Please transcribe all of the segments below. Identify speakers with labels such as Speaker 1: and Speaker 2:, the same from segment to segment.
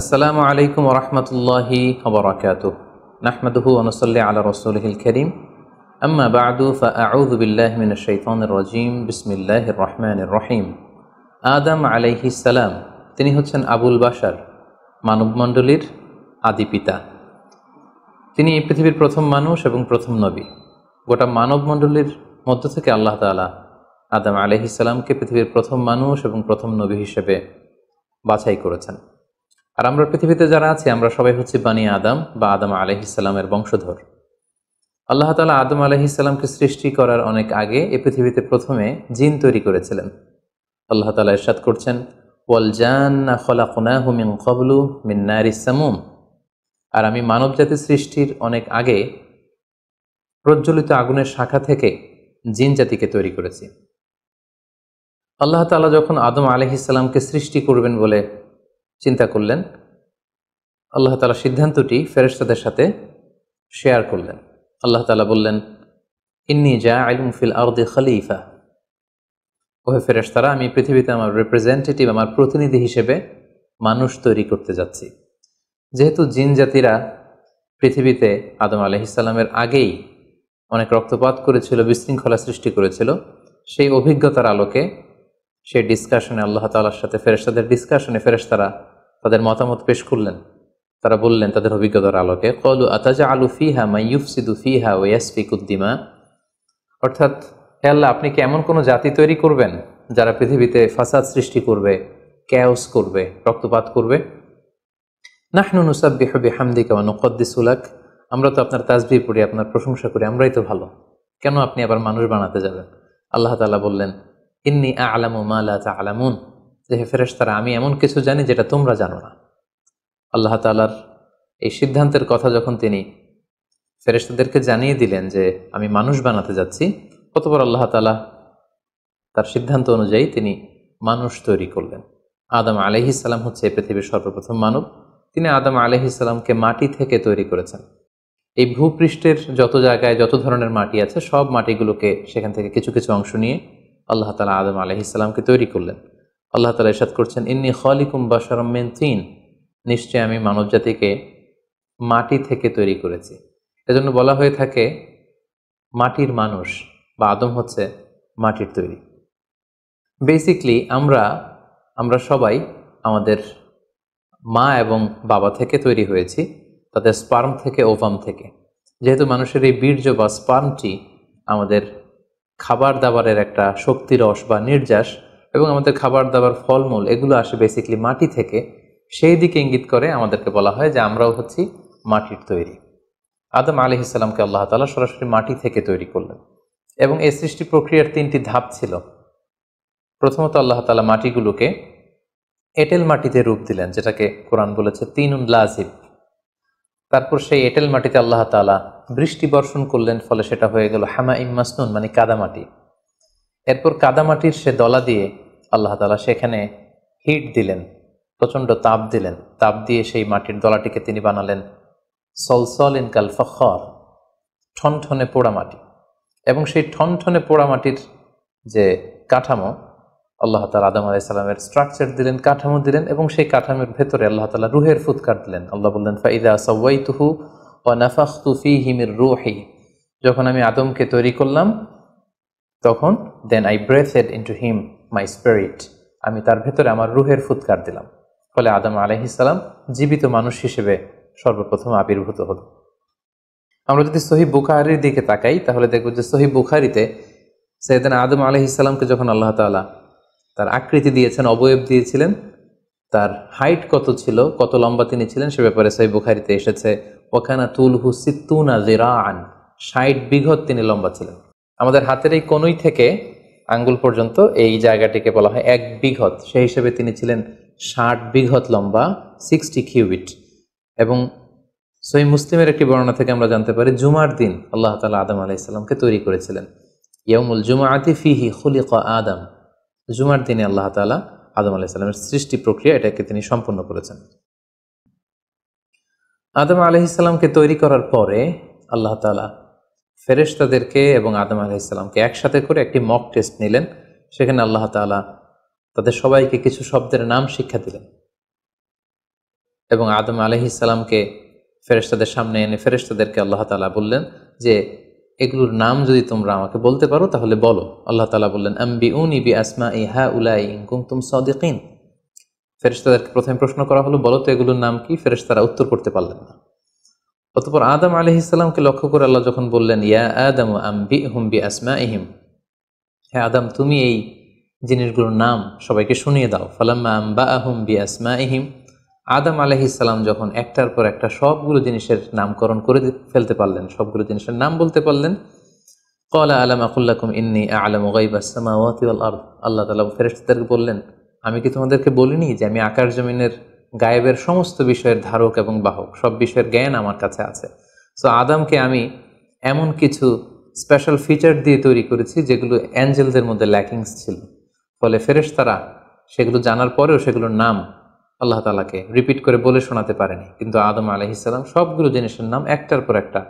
Speaker 1: আসসালামু আলাইকুম ওয়া রাহমাতুল্লাহি ওয়া বারাকাতুহু নাহমাদুহু ওয়া নুসাল্লি আলা রাসূলিহিল কারীম আম্মা বা'দু ফাআউযু বিল্লাহি মিনাশ শাইতানির রাজীম বিসমিল্লাহির রহমানির রহিম। আদম আলাইহিস সালাম তিনি হচ্ছেন আবুল বাশার, মানবমণ্ডলীর আদি পিতা। তিনি এই পৃথিবীর প্রথম মানুষ এবং প্রথম নবী। গোটা মানবমণ্ডলীর মধ্য থেকে আল্লাহ তাআলা আদম আলাইহিস সালামকে পৃথিবীর প্রথম মানুষ এবং প্রথম নবী হিসেবে বাছাই করেছেন। আর আমরা পৃথিবীতে যারা আছি আমরা সবাই হচ্ছি বানি আদম বা আদম আলাইহিস সালামের বংশধর। আল্লাহ তাআলা আদম আলাইহিস সালামকে সৃষ্টি করার অনেক আগে এই পৃথিবীতে প্রথমে জিন তৈরি করেছিলেন। আল্লাহ তাআলা ইরশাদ করছেন, ওয়াল জান্না খলাকনাহু মিন ক্বাবলু মিন নারিস সামুম। আর আমি মানবজাতি সৃষ্টির অনেক আগে প্রজ্বলিত আগুনের শাখা থেকে জিন জাতিকে তৈরি করেছি। আল্লাহ তাআলা যখন আদম আলাইহিস সালামকে সৃষ্টি করবেন বলে চিন্তা করলেন, আল্লাহ তাআলা সিদ্ধান্তটি ফেরেশতাদের সাথে শেয়ার করলেন। আল্লাহ তাআলা বললেন, ইন্নী জাআইলুন ফিল আরদি খলিফা। ওহে ফেরেশতারা, আমি পৃথিবীতে আমার রিপ্রেজেন্টেটিভ, আমার প্রতিনিধি হিসেবে মানুষ তৈরি করতে যাচ্ছি। যেহেতু জিন জাতিরা পৃথিবীতে আদম আলাইহিস সালামের আগেই অনেক রক্তপাত করেছিল, বিশৃঙ্খলা সৃষ্টি করেছিল, সেই অভিজ্ঞতার আলোকে সেই ডিসকাশনে আল্লাহ তাআলার সাথে ফেরেশতাদের ডিসকাশনে ফেরেশতারা তাদের মতামত পেশ করলেন। তারা বললেন তাদের অভিজ্ঞতার আলোকে, ক্বালু আতাজআলু ফিহা মান ইউফসিদু ফিহা ওয়া ইয়াসফিকুদ দিমা। অর্থাৎ, হে আল্লাহ, আপনি কি এমন কোনো জাতি তৈরি করবেন যারা পৃথিবীতে ফাসাদ সৃষ্টি করবে, ক্যাওস করবে, রক্তপাত করবে? নাহনু নুসাব্বিহু বিহামদিকা ওয়া নুকদ্দিসু লাক। আমরা তো আপনার তাসবিহ পড়ি, আপনার প্রশংসা করি, আমরাই তো ভালো, কেন আপনি আবার মানুষ বানাতে যাবেন? আল্লাহ তাআলা বললেন, ইন্নী আ'লামু মা লা তা'লামুন। যে হে ফেরেশতারা, আমি এমন কিছু জানি যেটা তোমরা জানো না। আল্লাহ তাআলার এই সিদ্ধান্তের কথা যখন তিনি ফেরেশতাদেরকে জানিয়ে দিলেন যে আমি মানুষ বানাতে যাচ্ছি, অতঃপর আল্লাহ তাআলা তার সিদ্ধান্ত অনুযায়ী তিনি মানুষ তৈরি করলেন। আদম আলাইহিস সালাম হচ্ছে পৃথিবীর সর্বপ্রথম মানব। তিনি আদম আলাইহিস সালামকে মাটি থেকে তৈরি করেছেন। এই ভূপৃষ্ঠের যত জায়গায় যত ধরনের মাটি আছে, সব মাটিগুলোকে সেখান থেকে কিছু কিছু অংশ নিয়ে আল্লাহ তাআলা আদম আলাইহিস সালামকে তৈরি করলেন। আল্লাহ তাআলা ইরশাদ করছেন, ইন্নী খালিকুম বাশারাম মিন তিন। নিশ্চয় আমি মানব জাতিকে মাটি থেকে তৈরি করেছি। এজন্য বলা হয়ে থাকে মাটির মানুষ, বা আদম হচ্ছে মাটির তৈরি। বেসিকলি আমরা সবাই আমাদের মা এবং বাবা থেকে তৈরি হয়েছি, তাদের স্পার্ম থেকে, ওভাম থেকে। যেহেতু মানুষের এই বীর্য বা স্পার্মটি আমাদের খাবার দাবারের একটা শক্তি রস বা নির্যাস, এবং আমাদের খাবার দাবার ফলমূল এগুলো আসে বেসিকলি মাটি থেকে, সেই দিকে ইঙ্গিত করে আমাদেরকে বলা হয় যে আমরাও হচ্ছি মাটির তৈরি। আদম আলাইহিস সালামকে আল্লাহ তাআলা সরাসরি মাটি থেকে তৈরি করলেন, এবং এই সৃষ্টি প্রক্রিয়ার তিনটি ধাপ ছিল। প্রথমত আল্লাহ তাআলা মাটিগুলোকে এঁটেল মাটিতে রূপ দিলেন, যেটাকে কোরআন বলেছে তিনুন লাজিব। তারপর সেই এঁটেল মাটিতে আল্লাহ তাআলা বৃষ্টি বর্ষণ করলেন, ফলে সেটা হয়ে গেল হামাইম মাসনুন, মানে কাদামাটি। এরপর কাদামাটির সে দলা দিয়ে আল্লাহ তাআলা সেখানে হিট দিলেন, প্রচণ্ড তাপ দিলেন। তাপ দিয়ে সেই মাটির দলাটিকে তিনি বানালেন সলসলিন কাল ফখর, ঠনঠনে পোড়া মাটি। এবং সেই ঠনঠনে পোড়া মাটির যে কাঠামো, আল্লাহ তাআলা আদম আলাইহিস সালামের স্ট্রাকচার দিলেন, কাঠামো দিলেন, এবং সেই কাঠামোর ভেতরে আল্লাহ তাআলা রুহের ফুৎকার দিলেন। আল্লাহ বললেন, ফাইদা সাওয়াইতুহু ওয়া নাফাখতু ফীহি মির রূহি। যখন আমি আদমকে তৈরি করলাম, তখন then I breathed into him my spirit. আমি তার ভেতরে আমার রুহের ফুৎকার দিলাম। ফলে আদম আলাইহিস সালাম জীবিত মানুষ হিসেবে সর্বপ্রথম আবির্ভূত হল। আমরা যদি সহিহ বুখারীর দিকে তাকাই, তাহলে দেখব যে সহিহ বুখারীতে সাইয়েদনা আদম আলাইহিস সালামকে যখন আল্লাহ তাআলা তার আকৃতি দিয়েছেন, অবয়ব দিয়েছিলেন, তার হাইট কত ছিল, কত লম্বা তিনি ছিলেন, সে ব্যাপারে সহিহ বুখারীতে এসেছে, ওয়াকানা তুলহু সিত্তুনা যিরাআন, 60 বিঘত তিনি লম্বা ছিলেন। আমাদের হাতের এই কনুই থেকে আঙ্গুল পর্যন্ত এই জায়গাটিকে বলা হয় 1 বিঘত। সেই হিসেবে তিনি ছিলেন 60 বিঘত লম্বা, 60 কিউবিট। এবং সহিহ মুসলিমের একটি বর্ণনা থেকে আমরা জানতে পারি, জুমার দিন আল্লাহ তাআলা আদম আলাইহিস সালামকে তৈরি করেছিলেন। ইয়াউমুল জুমআতি ফীহি খুলিকা আদম। জুমার দিনে আল্লাহ তাআলা আদম আলাইহিস সালামের সৃষ্টি প্রক্রিয়া এটাকে তিনি সম্পন্ন করেছেন। আদম আলাইহিস সালামকে তৈরি করার পরে আল্লাহ তাআলা ফেরেশতাদেরকে এবং আদম আলাইহিস সালামকে একসাথে করে একটি মক টেস্ট নিলেন। সেখানে আল্লাহ তাআলা তাদের সবাইকে কিছু শব্দের নাম শিক্ষা দিলেন। এবং আদম আলাইহিস সালামকে ফেরেশতাদের সামনে এনে ফেরেশতাদেরকে আল্লাহ তাআলা বললেন যে এগুলোর নাম যদি তোমরা আমাকে বলতে পারো তাহলে বলো। আল্লাহ তাআলা বললেন আম্বিউনি বিআসমাই হাউলাই ইন কুনতুম সাদিকিন। ফেরেশতাদেরকে প্রথমে প্রশ্ন করা হলো, বলো তো এগুলোর নাম কি? ফেরেশতারা উত্তর করতে পারলেন না। অতঃপর আদম আলাইহিস সালামকে লক্ষ্য করে আল্লাহ যখন বললেন ইয়া আদম আম্বিহুম বিআসমাইহিম, হে আদম তুমি এই জিনিসগুলোর নাম সবাইকে শুনিয়ে দাও। ফালাম্মা আম্বাআহুম বিআসমাইহিম, আদম আলাইহিস সালাম যখন একটার পর একটা সবগুলো জিনিসের নামকরণ করে ফেলতে পারলেন, সবগুলো জিনিসের নাম বলতে পারলেন, ক্বালা আলাম আকুল লাকুম ইন্নী আ'লামু গায়বাস সামাওয়াতি ওয়াল আরদ, আল্লাহ তাআলা ফেরেশতাদেরকে বললেন আমি কি তোমাদেরকে বলিনি যে আমি আকাশ জমিনের গায়েবের সমস্ত বিষয়ের ধারক এবং বাহক, সব বিষয়ের জ্ঞান আমার কাছে আছে। সো আদমকে আমি এমন কিছু স্পেশাল ফিচার দিয়ে তৈরি করেছি যেগুলো অ্যাঞ্জেলদের মধ্যে ল্যাকিংস ছিল, ফলে ফেরেশতারা সেগুলো জানার পরেও সেগুলোর নাম আল্লাহ তাআলাকে রিপিট করে বলে শোনাতে পারেনি। কিন্তু আদম আলাইহিস সালাম সবগুলো জিনিসের নাম একটার পর একটা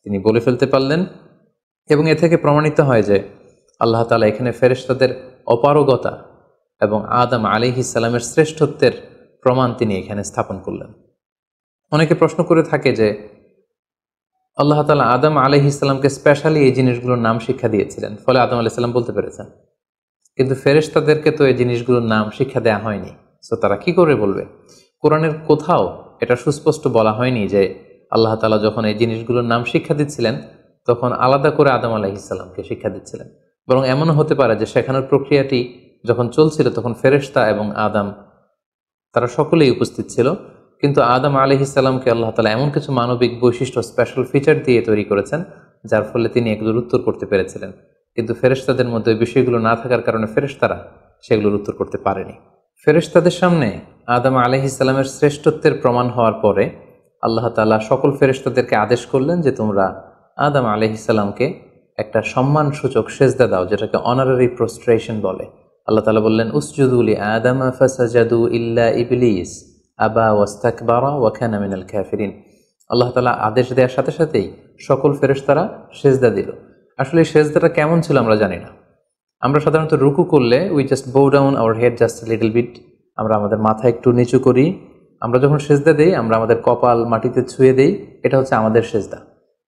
Speaker 1: তিনি বলে ফেলতে পারলেন। এবং এ থেকে প্রমাণিত হয় যে আল্লাহ তাআলা এখানে ফেরেশতাদের অপারগতা এবং আদম আলাইহিস সালামের শ্রেষ্ঠত্বের প্রমাণ তিনি এখানে স্থাপন করলেন। অনেকে প্রশ্ন করে থাকে যে আল্লাহ তাআলা আদম আলাইহিস সালামকে স্পেশালি এই জিনিসগুলোর নাম শিক্ষা দিয়েছিলেন, ফলে আদম আলাইহিস সালাম বলতে পেরেছেন, কিন্তু ফেরেশতাদেরকে তো এই জিনিসগুলোর নাম শিক্ষা দেওয়া হয়নি। সো তারা কি করে বলবে? কোরআনের কোথাও এটা সুস্পষ্ট বলা হয়নি যে আল্লাহ তাআলা যখন এই জিনিসগুলোর নাম শিক্ষা দিচ্ছিলেন তখন আলাদা করে আদম আলাইহিস সালামকে শিক্ষা দিচ্ছিলেন। বরং এমনও হতে পারে যে শেখানোর প্রক্রিয়াটি যখন চলছিল তখন ফেরেশতা এবং আদম তারা সকলেই উপস্থিত ছিল, কিন্তু আদম আলাইহিস সালামকে আল্লাহ তাআলা এমন কিছু মানবিক বৈশিষ্ট্য স্পেশাল ফিচার দিয়ে তৈরি করেছেন যার ফলে তিনি এগুলোর উত্তর করতে পেরেছিলেন। কিন্তু ফেরেশতাদের মধ্যে ওই বিষয়গুলো না থাকার কারণে ফেরেশতারা সেগুলোর উত্তর করতে পারেনি। ফেরেশতাদের সামনে আদম আলাইহিস সালামের শ্রেষ্ঠত্বের প্রমাণ হওয়ার পরে আল্লাহ তাআলা সকল ফেরেশতাদেরকে আদেশ করলেন যে তোমরা আদম আলাইহিস সালামকে একটা সম্মানসূচক সেজদা দাও, যেটাকে অনারারি প্রস্ট্রেশন বলে। আল্লাহ তাআলা বললেন উসজুদু লি আদম ফাসাজাদু ইল্লা ইবলিস আবা ওয়াস্তাকবারা ওয়া কানা মিনাল কাফিরিন। আল্লাহ তাআলা আদেশ দেওয়ার সাথে সাথেই সকল ফেরেশতারা সেজদা দিল। আসলে এই সেজদাটা কেমন ছিল আমরা জানি না। আমরা সাধারণত রুকু করলে we just bow down our head just little bit, আমরা আমাদের মাথা একটু নিচু করি। আমরা যখন সেজদা দেই আমরা আমাদের কপাল মাটিতে ছুঁয়ে দেই, এটা হচ্ছে আমাদের সেজদা।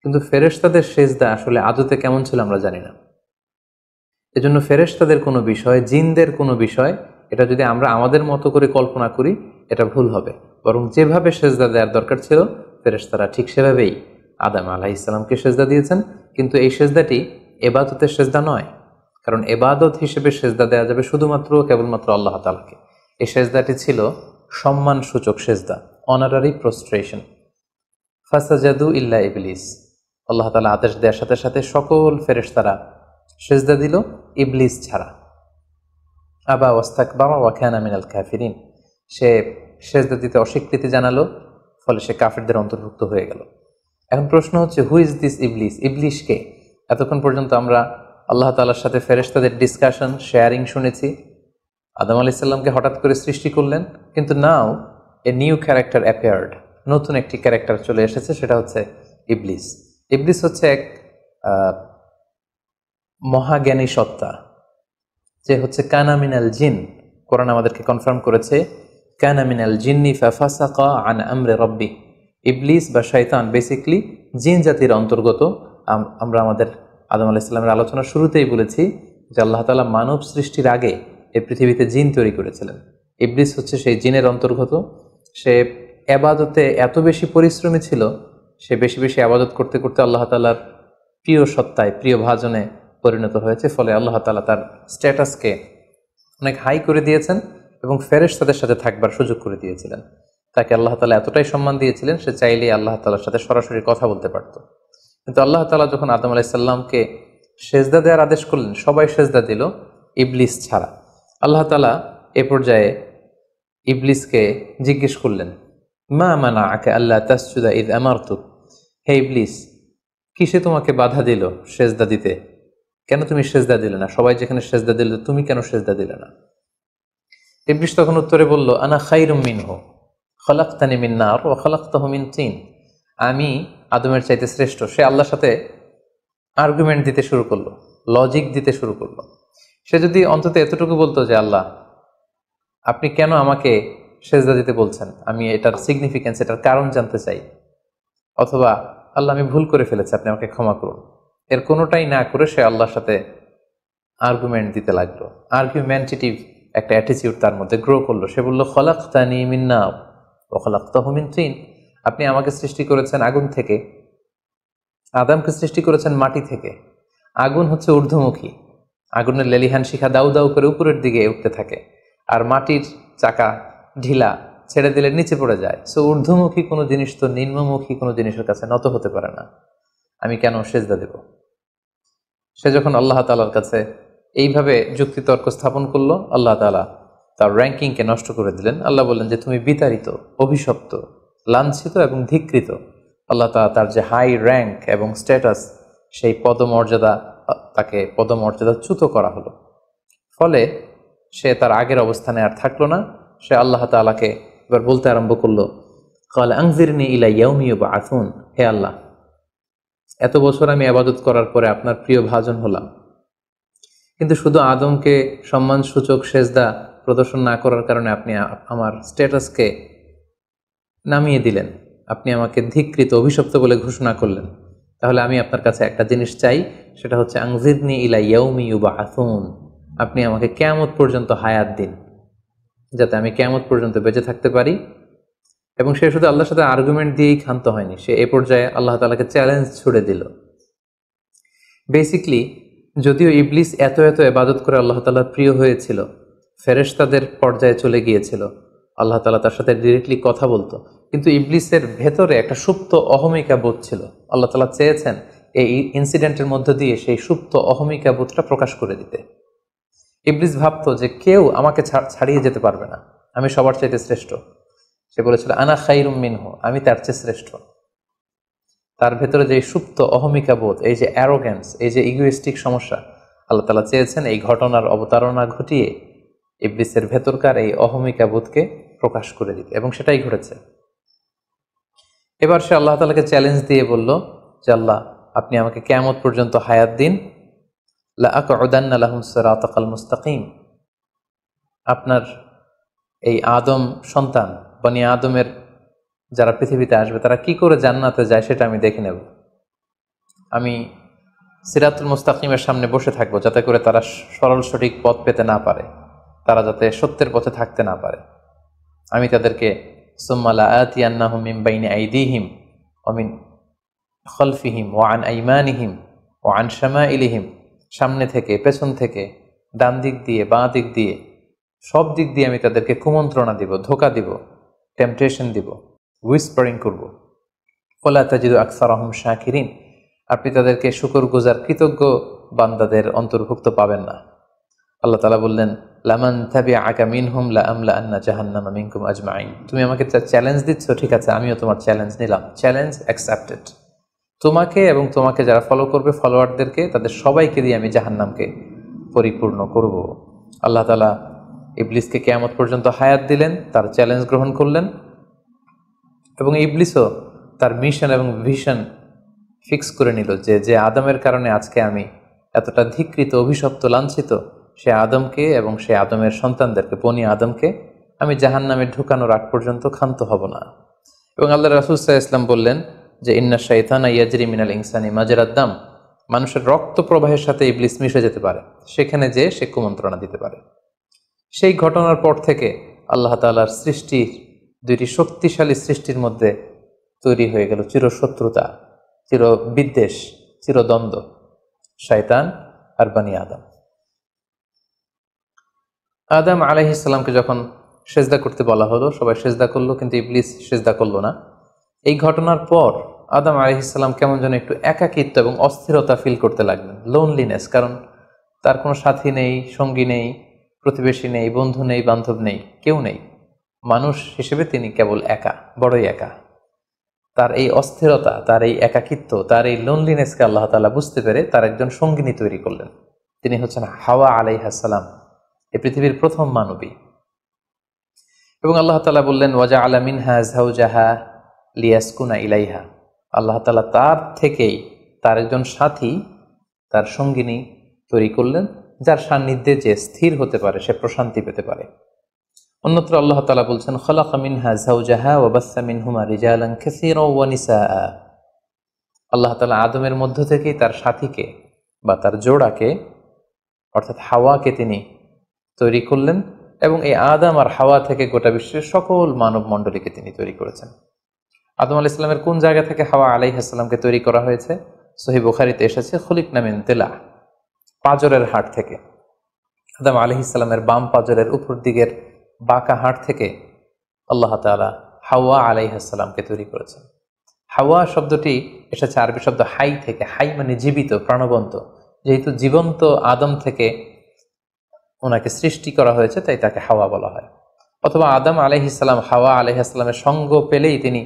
Speaker 1: কিন্তু ফেরেশতাদের সেজদা আসলে আদতে কেমন ছিল আমরা জানি না। এজন্য ফেরেশতাদের কোনো বিষয়, জিনদের কোনো বিষয়, এটা যদি আমরা আমাদের মতো করে কল্পনা করি এটা ভুল হবে। বরং যেভাবে সেজদা দেওয়ার দরকার ছিল ফেরেশতারা ঠিক সেভাবেই আদম আলাইহিস সালামকে সেজদা দিয়েছেন। কিন্তু এই সেজদাটি ইবাদতের সেজদা নয়, কারণ ইবাদত হিসেবে সেজদা দেওয়া যাবে শুধুমাত্র কেবলমাত্র আল্লাহ তাআলাকে। এই সেজদাটি ছিল সম্মানসূচক সেজদা, অনারারি প্রস্ট্রেশন। ফাসাজাদু ইল্লা ইবলিস, আল্লাহ তাআলা আদেশ দেওয়ার সাথে সাথে সকল ফেরেশতারা সেজদা দিল ইবলিস ছাড়া। আবা ওয়াস্তাকবারা ওয়া কানা মিনাল কাফিরিন, সে সেজদা দিতে অস্বীকৃতি জানালো, ফলে সে কাফিরদের অন্তর্ভুক্ত হয়ে গেল। এখন প্রশ্ন হচ্ছে হু ইজ দিস ইবলিস? ইবলিস কে? এতক্ষণ পর্যন্ত আমরা আল্লাহ তাআলার সাথে ফেরেশতাদের ডিসকাশন, শেয়ারিং শুনেছি। আদম আলাইহিস সালামকে হঠাৎ করে সৃষ্টি করলেন, কিন্তু নাও এ নিউ ক্যারেক্টার অ্যাপিয়ার্ড, নতুন একটি ক্যারেক্টার চলে এসেছে, সেটা হচ্ছে ইবলিস। ইবলিস হচ্ছে এক মহাজ্ঞানী সত্তা, যে হচ্ছে কানা মিনাল জিন। কোরআন আমাদেরকে কনফার্ম করেছে কানা মিনাল জিন্নি ফাফাসাকা আন আমরি রাব্বি। ইবলিস বা শয়তান বেসিক্যালি জিন জাতির অন্তর্গত। আমরা আমাদের আদম আলাইহিস সালামের আলোচনার শুরুতেই বলেছি যে আল্লাহ তাআলা মানব সৃষ্টির আগে এই পৃথিবীতে জিন তৈরি করেছিলেন। ইবলিস হচ্ছে সেই জিনের অন্তর্গত। সে ইবাদতে এত বেশি পরিশ্রমী ছিল, সে বেশি বেশি ইবাদত করতে করতে আল্লাহ তাআলার প্রিয় সত্তায়, প্রিয় ভাজনে পরিণত হয়েছে। ফলে আল্লাহ তাআলা তার স্ট্যাটাসকে অনেক হাই করে দিয়েছেন এবং ফেরেশতাদের সাথে থাকবার সুযোগ করে দিয়েছিলেন। তাকে আল্লাহ তাআলা এতটাই সম্মান দিয়েছিলেন, সে চাইলেই আল্লাহ তাআলার সাথে সরাসরি কথা বলতে পারত। কিন্তু আল্লাহ তাআলা যখন আদম আলাইহিস সালামকে সেজদা দেওয়ার আদেশ করলেন, সবাই সেজদা দিল ইবলিস ছাড়া। আল্লাহ তাআলা এ পর্যায়ে ইবলিসকে জিজ্ঞেস করলেন মা মানাআকা আল্লা তাসজুদা ইয আমারতুক, হে ইবলিস কিসে তোমাকে বাধা দিল সেজদা দিতে? কেন তুমি সেজদা দিলে না? সবাই যেখানে সেজদা দিল তুমি কেন সেজদা দিলে না? ইবলিস তখন উত্তরে বলল আনা খায়রুম মিনহু খলাকতানি মিন নার ওয়া খলাকতাহু মিন তিন। আমি আদমের চাইতে শ্রেষ্ঠ। সে আল্লাহর সাথে আর্গুমেন্ট দিতে শুরু করলো, লজিক দিতে শুরু করলো। সে যদি অন্তত এতটুকু বলতো যে আল্লাহ আপনি কেন আমাকে সেজদা দিতে বলছেন, আমি এটার সিগনিফিকেন্স, এটার কারণ জানতে চাই, অথবা আল্লাহ আমি ভুল করে ফেলেছি, আপনি আমাকে ক্ষমা করুন, এর কোনোটাই না করে সে আল্লাহর সাথে আর্গুমেন্ট দিতে লাগলো। আর্গুমেন্টেটিভ একটা অ্যাটিটিউড তার মধ্যে গ্রো করলো। সে বলল, খলাকতানি মিন নার ওয়া খলাকতাহু মিন তিন, আপনি আমাকে সৃষ্টি করেছেন আগুন থেকে, আদমকে সৃষ্টি করেছেন মাটি থেকে। আগুন হচ্ছে ঊর্ধ্বমুখী, আগুনের লেলিহান শিখা দাউ দাউ করে উপরের দিকে উঠতে থাকে, আর মাটির চাকা ঢিলা, ছেড়ে দিলে নিচে পড়ে যায়। সো ঊর্ধ্বমুখী কোনো জিনিস তো নিম্নমুখী কোনো জিনিসের কাছে নত হতে পারে না, আমি কেন সেজদা দেব? সে যখন আল্লাহ তাআলার কাছে এইভাবে যুক্তিতর্ক স্থাপন করলো, আল্লাহ তাআলা তার র্যাঙ্কিংকে নষ্ট করে দিলেন। আল্লাহ বললেন যে তুমি বিতাড়িত, অভিশপ্ত, লাঞ্ছিত এবং ধিক্কৃত। আল্লাহ তাআলা তার যে হাই র্যাঙ্ক এবং স্ট্যাটাস, সেই পদমর্যাদা, তাকে পদমর্যাদাচ্যুত করা হলো। ফলে সে তার আগের অবস্থানে আর থাকলো না। সে আল্লাহ তাআলাকে এবার বলতে আরম্ভ করলো, ক্বাল আনজিরনি ইলা ইয়াউমি ইউবআসুন, হে আল্লাহ, এত বছর আমি ইবাদত করার পরে আপনার প্রিয় ভাজন হলাম, কিন্তু শুধু আদমকে সম্মানসূচক সেজদা প্রদর্শন না করার কারণে আপনি আমার স্ট্যাটাসকে নামিয়ে দিলেন, আপনি আমাকে ধিক্কৃত, অভিশপ্ত বলে ঘোষণা করলেন। তাহলে আমি আপনার কাছে একটা জিনিস চাই, সেটা হচ্ছে আনজিরনি ইলা ইয়াউমি ইউবআসুন, আপনি আমাকে কিয়ামত পর্যন্ত হায়াত দিন, যাতে আমি কিয়ামত পর্যন্ত বেঁচে থাকতে পারি। এবং সে শুধু আল্লাহর সাথে আর্গুমেন্ট দিয়েই ক্ষান্ত হয়নি, সে এ পর্যায়ে আল্লাহ তাআলাকে চ্যালেঞ্জ ছুড়ে দিল। বেসিকলি যদিও ইবলিস এত এত ইবাদত করে আল্লাহ তাআলার প্রিয় হয়েছিল, ফেরেশতাদের পর্যায়ে চলে গিয়েছিল, আল্লাহ তাআলা তার সাথে ডিরেক্টলি কথা বলতো, কিন্তু ইবলিসের ভেতরে একটা সুপ্ত অহমিকা বোধ ছিল। আল্লাহ তাআলা চেয়েছেন এই ইনসিডেন্টের মধ্য দিয়ে সেই সুপ্ত অহমিকা বোধটা প্রকাশ করে দিতে। ইবলিস ভাবতো যে কেউ আমাকে ছাড়িয়ে যেতে পারবে না, আমি সবার চাইতে শ্রেষ্ঠ। সে বলেছিল, আনা খাইরুম মিনহু, আমি তার চেয়ে শ্রেষ্ঠ। তার ভেতরে যে সুপ্ত অহমিকা বোধ, এই যে অ্যারোগ্যান্স, এই যে ইগোইস্টিক সমস্যা, আল্লাহ তাআলা চেয়েছেন এই ঘটনার অবতারণা ঘটিয়ে ইবলিসের ভেতরকার এই অহমিকা বোধকে প্রকাশ করে দিতে, এবং সেটাই ঘটেছে। এবার সে আল্লাহ তাআলাকে চ্যালেঞ্জ দিয়ে বলল যে, আল্লাহ, আপনি আমাকে কিয়ামত পর্যন্ত হায়াত দিন, লা আকউদান্না লাহুম সিরাতাকাল মুস্তাকিম, আপনার এই আদম সন্তান, বনি আদমের যারা পৃথিবীতে আসবে, তারা কি করে জান্নাতে যায় সেটা আমি দেখে নেব। আমি সিরাতুল মুস্তাকিমের সামনে বসে থাকবো, যাতে করে তারা সরল সঠিক পথ পেতে না পারে, তারা যাতে সত্যের পথে থাকতে না পারে। আমি তাদেরকে সুম্মা লাআতিয়ান্নাহুম মিন বাইনি আইদিহিম ওয়া মিন খালফিহিম ওয়া আন আইমানিহিম ওয়া আন শামাইলিহিম, সামনে থেকে, পেছন থেকে, ডান দিক দিয়ে, বাঁ দিক দিয়ে, সব দিক দিয়ে আমি তাদেরকে কুমন্ত্রণা দিব, ধোঁকা দিব, টেম্পটেশন দিব, হুইসপারিং করব। ওয়ালা তাজিদু আকসারাহুম শাকিরিন, আপনি তাদেরকে শুকরগুজার, কৃতজ্ঞ বান্দাদের অন্তর্ভুক্ত পাবেন না। আল্লাহ তাআলা বললেন, লামান তাবিআকা মিনহুম লাআমলাআন্না জাহান্নামা মিনকুম আজমাইন, তুমি আমাকে চ্যালেঞ্জ দিচ্ছ, ঠিক আছে, আমিও তোমার চ্যালেঞ্জ নিলাম, চ্যালেঞ্জ অ্যাকসেপ্টেড। তোমাকে এবং তোমাকে যারা ফলো করবে, ফলোয়ারদেরকে, তাদের সবাইকে দিয়ে আমি জাহান্নামকে পরিপূর্ণ করব। আল্লাহ তাআলা ইবলিসকে কিয়ামত পর্যন্ত হায়াত দিলেন, তার চ্যালেঞ্জ গ্রহণ করলেন, এবং ইবলিসও তার মিশন এবং ভিশন ফিক্স করে নিল যে যে আদমের কারণে আজকে আমি এতটা ধিক্কৃত, অভিশপ্ত, লাঞ্ছিত, সে আদমকে এবং সে আদমের সন্তানদেরকে, বনি আদমকে আমি জাহান্নামে ঢুকানোর আগ পর্যন্ত ক্ষান্ত হব না। এবং আল্লাহ রাসূল সাল্লাল্লাহু আলাইহি ওয়াসাল্লাম বললেন যে, ইন্না শাইতানা ইয়াজরি মিনাল ইনসানি মাজরাদ দাম, মানুষের রক্ত প্রবাহের সাথে ইবলিস মিশে যেতে পারে, সেখানে যে সে কুমন্ত্রণা দিতে পারে। সেই ঘটনার পর থেকে আল্লাহ তাআলার সৃষ্টির, দুইটি শক্তিশালী সৃষ্টির মধ্যে তৈরি হয়ে গেল চিরশত্রুতা, চিরবিদ্বেষ, চিরদ্বন্দ্ব, শয়তান আর বনি আদম। আদম আলাইহিস সালামকে যখন সেজদা করতে বলা হলো, সবাই সেজদা করলো, কিন্তু ইবলিস সেজদা করলো না। এই ঘটনার পর আদম আলাইহিস সালাম কেমন যেন একটু একাকিত্ব এবং অস্থিরতা ফিল করতে লাগলেন, লোনলিনেস, কারণ তার কোনো সাথী নেই, সঙ্গী নেই, প্রতিবেশী নেই, বন্ধু নেই, বান্ধব নেই, কেউ নেই। মানুষ হিসেবে তিনি কেবল একা, বড়ই একা। তার এই অস্থিরতা, তার এই একাকিত্ব, তার এই লোনলিনেসকে আল্লাহ তাআলা বুঝতে পেরে তার একজন সঙ্গিনী তৈরি করলেন। তিনি হচ্ছেন হাওয়া আলাইহিস সালাম, এই পৃথিবীর প্রথম মানবী। এবং আল্লাহ তাআলা বললেন, ওয়াজআলা মিনহা যাওজাহা লিয়াসকুনা ইলাইহা, আল্লাহ তাআলা তার থেকেই তার একজন সাথী, তার সঙ্গিনী তৈরি করলেন, যার সান্নিধ্যে যে স্থির হতে পারে, সে প্রশান্তি পেতে পারে। অন্যত্র আল্লাহ তাআলা বলছেন, খালাকা মিনহা যাওজাহা ওয়া বাসসা মিনহুমা রিজালান কাসীরা ওয়া নিসাআ। আল্লাহ তাআলা আদমের মধ্য থেকেই তার সাথীকে বা তার জোড়াকে অর্থাৎ হাওয়াকে তিনি তৈরি করলেন, এবং এই আদম আর হাওয়া থেকে গোটা বিশ্বের সকল মানব মণ্ডলীকে তিনি তৈরি করেছেন। আদম আলাইহিস সালামের কোন জায়গা থেকে হাওয়া আলাইহিস সালামকে তৈরি করা হয়েছে? সহিহ বুখারীতে এসেছে, খুলিকনা মিন তিলা, পাঁজরের হাড় থেকে। আদম আলাইহিস সালামের বাম পাঁজরের উপর দিকের বাঁকা হাড় থেকে আল্লাহ তাআলা হাওয়া আলাইহিস সালামকে তৈরি করেছেন। হাওয়া শব্দটি এসেছে আরবি শব্দ হাই থেকে। হাই মানে জীবিত, প্রাণবন্ত। যেহেতু জীবন্ত আদম থেকে ওনাকে সৃষ্টি করা হয়েছে, তাই তাকে হাওয়া বলা হয়। অথবা আদম আলাইহিস সালাম হাওয়া আলাইহিস সালামের সঙ্গ পেলেই তিনি